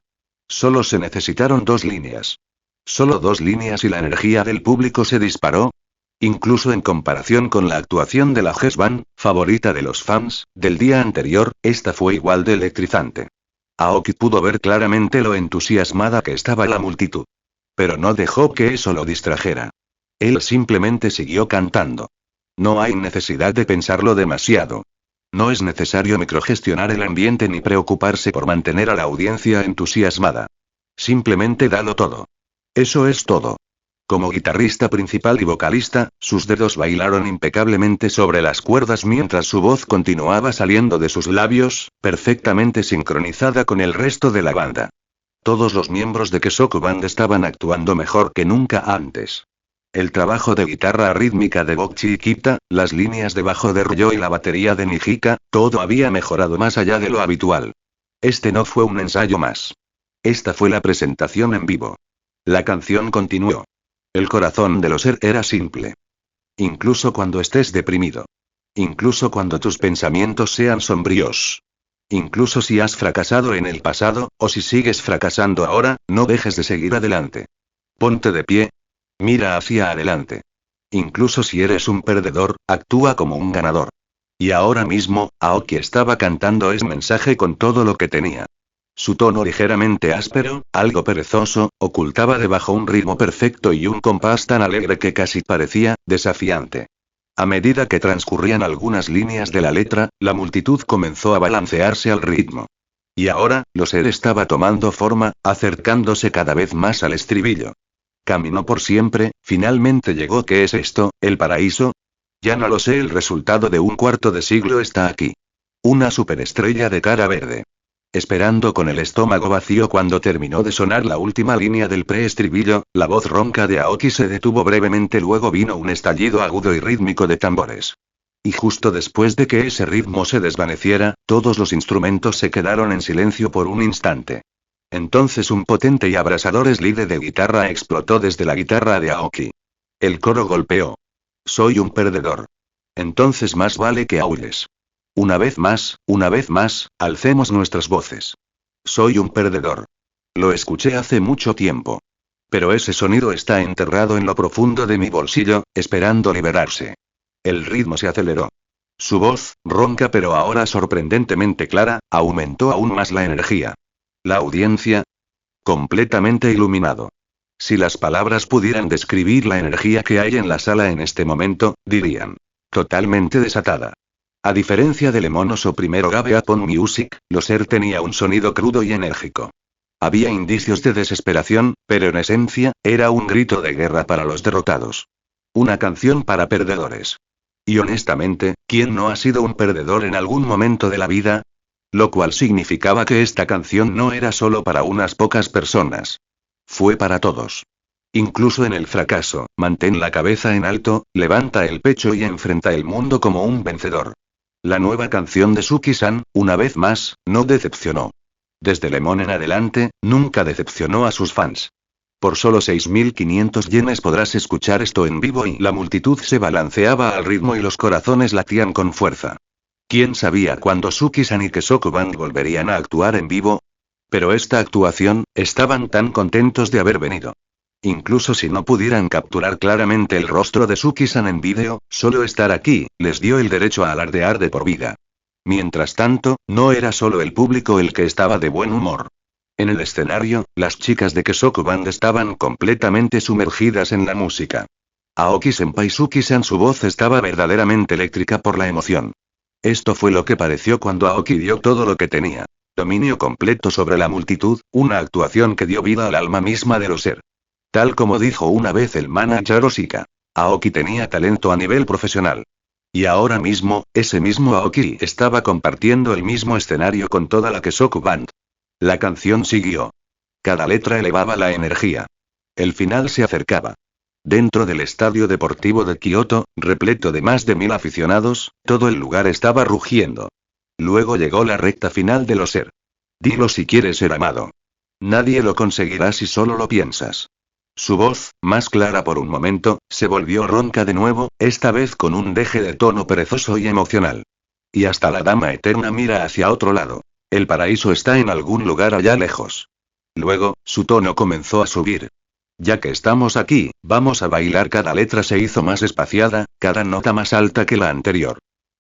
Solo se necesitaron 2 líneas. Solo 2 líneas y la energía del público se disparó. Incluso en comparación con la actuación de la G-Band, favorita de los fans, del día anterior, esta fue igual de electrizante. Aoki pudo ver claramente lo entusiasmada que estaba la multitud. Pero no dejó que eso lo distrajera. Él simplemente siguió cantando. No hay necesidad de pensarlo demasiado. No es necesario microgestionar el ambiente ni preocuparse por mantener a la audiencia entusiasmada. Simplemente dalo todo. Eso es todo. Como guitarrista principal y vocalista, sus dedos bailaron impecablemente sobre las cuerdas mientras su voz continuaba saliendo de sus labios, perfectamente sincronizada con el resto de la banda. Todos los miembros de Kesoku Band estaban actuando mejor que nunca antes. El trabajo de guitarra rítmica de Bokchi y Kita, las líneas de bajo de Ryo y la batería de Nijika, todo había mejorado más allá de lo habitual. Este no fue un ensayo más. Esta fue la presentación en vivo. La canción continuó. El corazón de Loser era simple. Incluso cuando estés deprimido. Incluso cuando tus pensamientos sean sombríos. Incluso si has fracasado en el pasado, o si sigues fracasando ahora, no dejes de seguir adelante. Ponte de pie. Mira hacia adelante. Incluso si eres un perdedor, actúa como un ganador. Y ahora mismo, Aoki estaba cantando ese mensaje con todo lo que tenía. Su tono ligeramente áspero, algo perezoso, ocultaba debajo un ritmo perfecto y un compás tan alegre que casi parecía desafiante. A medida que transcurrían algunas líneas de la letra, la multitud comenzó a balancearse al ritmo. Y ahora, Loser estaba tomando forma, acercándose cada vez más al estribillo. Caminó por siempre, finalmente llegó. ¿Qué es esto, el paraíso? Ya no lo sé, el resultado de un cuarto de siglo está aquí. Una superestrella de cara verde. Esperando con el estómago vacío cuando terminó de sonar la última línea del preestribillo, la voz ronca de Aoki se detuvo brevemente, luego vino un estallido agudo y rítmico de tambores. Y justo después de que ese ritmo se desvaneciera, todos los instrumentos se quedaron en silencio por un instante. Entonces un potente y abrasador slide de guitarra explotó desde la guitarra de Aoki. El coro golpeó. Soy un perdedor. Entonces más vale que aúlles. Una vez más, alcemos nuestras voces. Soy un perdedor. Lo escuché hace mucho tiempo. Pero ese sonido está enterrado en lo profundo de mi bolsillo, esperando liberarse. El ritmo se aceleró. Su voz, ronca pero ahora sorprendentemente clara, aumentó aún más la energía. La audiencia, completamente iluminado. Si las palabras pudieran describir la energía que hay en la sala en este momento, dirían. Totalmente desatada. A diferencia de Lemonos o primero Gave Upon Music, Loser tenía un sonido crudo y enérgico. Había indicios de desesperación, pero en esencia, era un grito de guerra para los derrotados. Una canción para perdedores. Y honestamente, ¿quién no ha sido un perdedor en algún momento de la vida? Lo cual significaba que esta canción no era solo para unas pocas personas. Fue para todos. Incluso en el fracaso, mantén la cabeza en alto, levanta el pecho y enfrenta el mundo como un vencedor. La nueva canción de Suki-san, una vez más, no decepcionó. Desde Lemon en adelante, nunca decepcionó a sus fans. Por solo 6.500 yenes podrás escuchar esto en vivo y la multitud se balanceaba al ritmo y los corazones latían con fuerza. ¿Quién sabía cuándo Suki-san y Kesoku Band volverían a actuar en vivo? Pero esta actuación, estaban tan contentos de haber venido. Incluso si no pudieran capturar claramente el rostro de Suki-san en vídeo, solo estar aquí, les dio el derecho a alardear de por vida. Mientras tanto, no era solo el público el que estaba de buen humor. En el escenario, las chicas de Kesoku Band estaban completamente sumergidas en la música. Aoki-senpai Suki-san, su voz estaba verdaderamente eléctrica por la emoción. Esto fue lo que pareció cuando Aoki dio todo lo que tenía. Dominio completo sobre la multitud, una actuación que dio vida al alma misma de Loser. Tal como dijo una vez el manager Oshika. Aoki tenía talento a nivel profesional. Y ahora mismo, ese mismo Aoki estaba compartiendo el mismo escenario con toda la Kesoku Band. La canción siguió. Cada letra elevaba la energía. El final se acercaba. Dentro del estadio deportivo de Kioto, repleto de más de 1000 aficionados, todo el lugar estaba rugiendo. Luego llegó la recta final de Loser. Dilo si quieres ser amado. Nadie lo conseguirá si solo lo piensas. Su voz, más clara por un momento, se volvió ronca de nuevo, esta vez con un deje de tono perezoso y emocional. Y hasta la dama eterna mira hacia otro lado. El paraíso está en algún lugar allá lejos. Luego, su tono comenzó a subir. Ya que estamos aquí, vamos a bailar. Cada letra se hizo más espaciada, cada nota más alta que la anterior.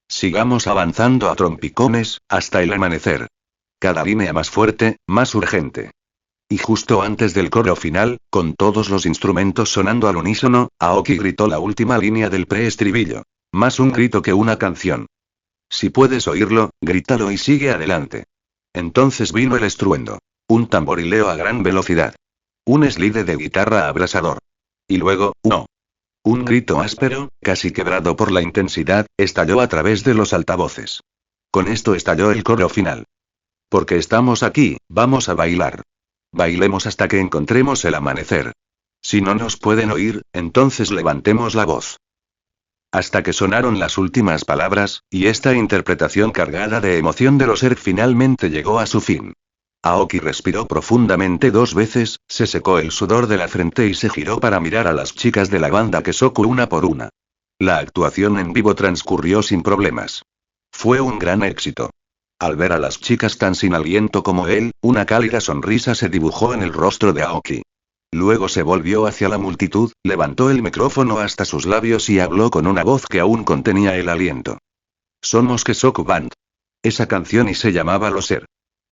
Sigamos avanzando a trompicones, hasta el amanecer. Cada línea más fuerte, más urgente. Y justo antes del coro final, con todos los instrumentos sonando al unísono, Aoki gritó la última línea del preestribillo. Más un grito que una canción. Si puedes oírlo, grítalo y sigue adelante. Entonces vino el estruendo. Un tamborileo a gran velocidad. Un slide de guitarra abrasador. Y luego, un grito áspero, casi quebrado por la intensidad, estalló a través de los altavoces. Con esto estalló el coro final. Porque estamos aquí, vamos a bailar. Bailemos hasta que encontremos el amanecer. Si no nos pueden oír, entonces levantemos la voz. Hasta que sonaron las últimas palabras, y esta interpretación cargada de emoción de Loser finalmente llegó a su fin. Aoki respiró profundamente 2 veces, se secó el sudor de la frente y se giró para mirar a las chicas de la banda Kesoku una por una. La actuación en vivo transcurrió sin problemas. Fue un gran éxito. Al ver a las chicas tan sin aliento como él, una cálida sonrisa se dibujó en el rostro de Aoki. Luego se volvió hacia la multitud, levantó el micrófono hasta sus labios y habló con una voz que aún contenía el aliento. Somos Kesoku Band. Esa canción y se llamaba Loser.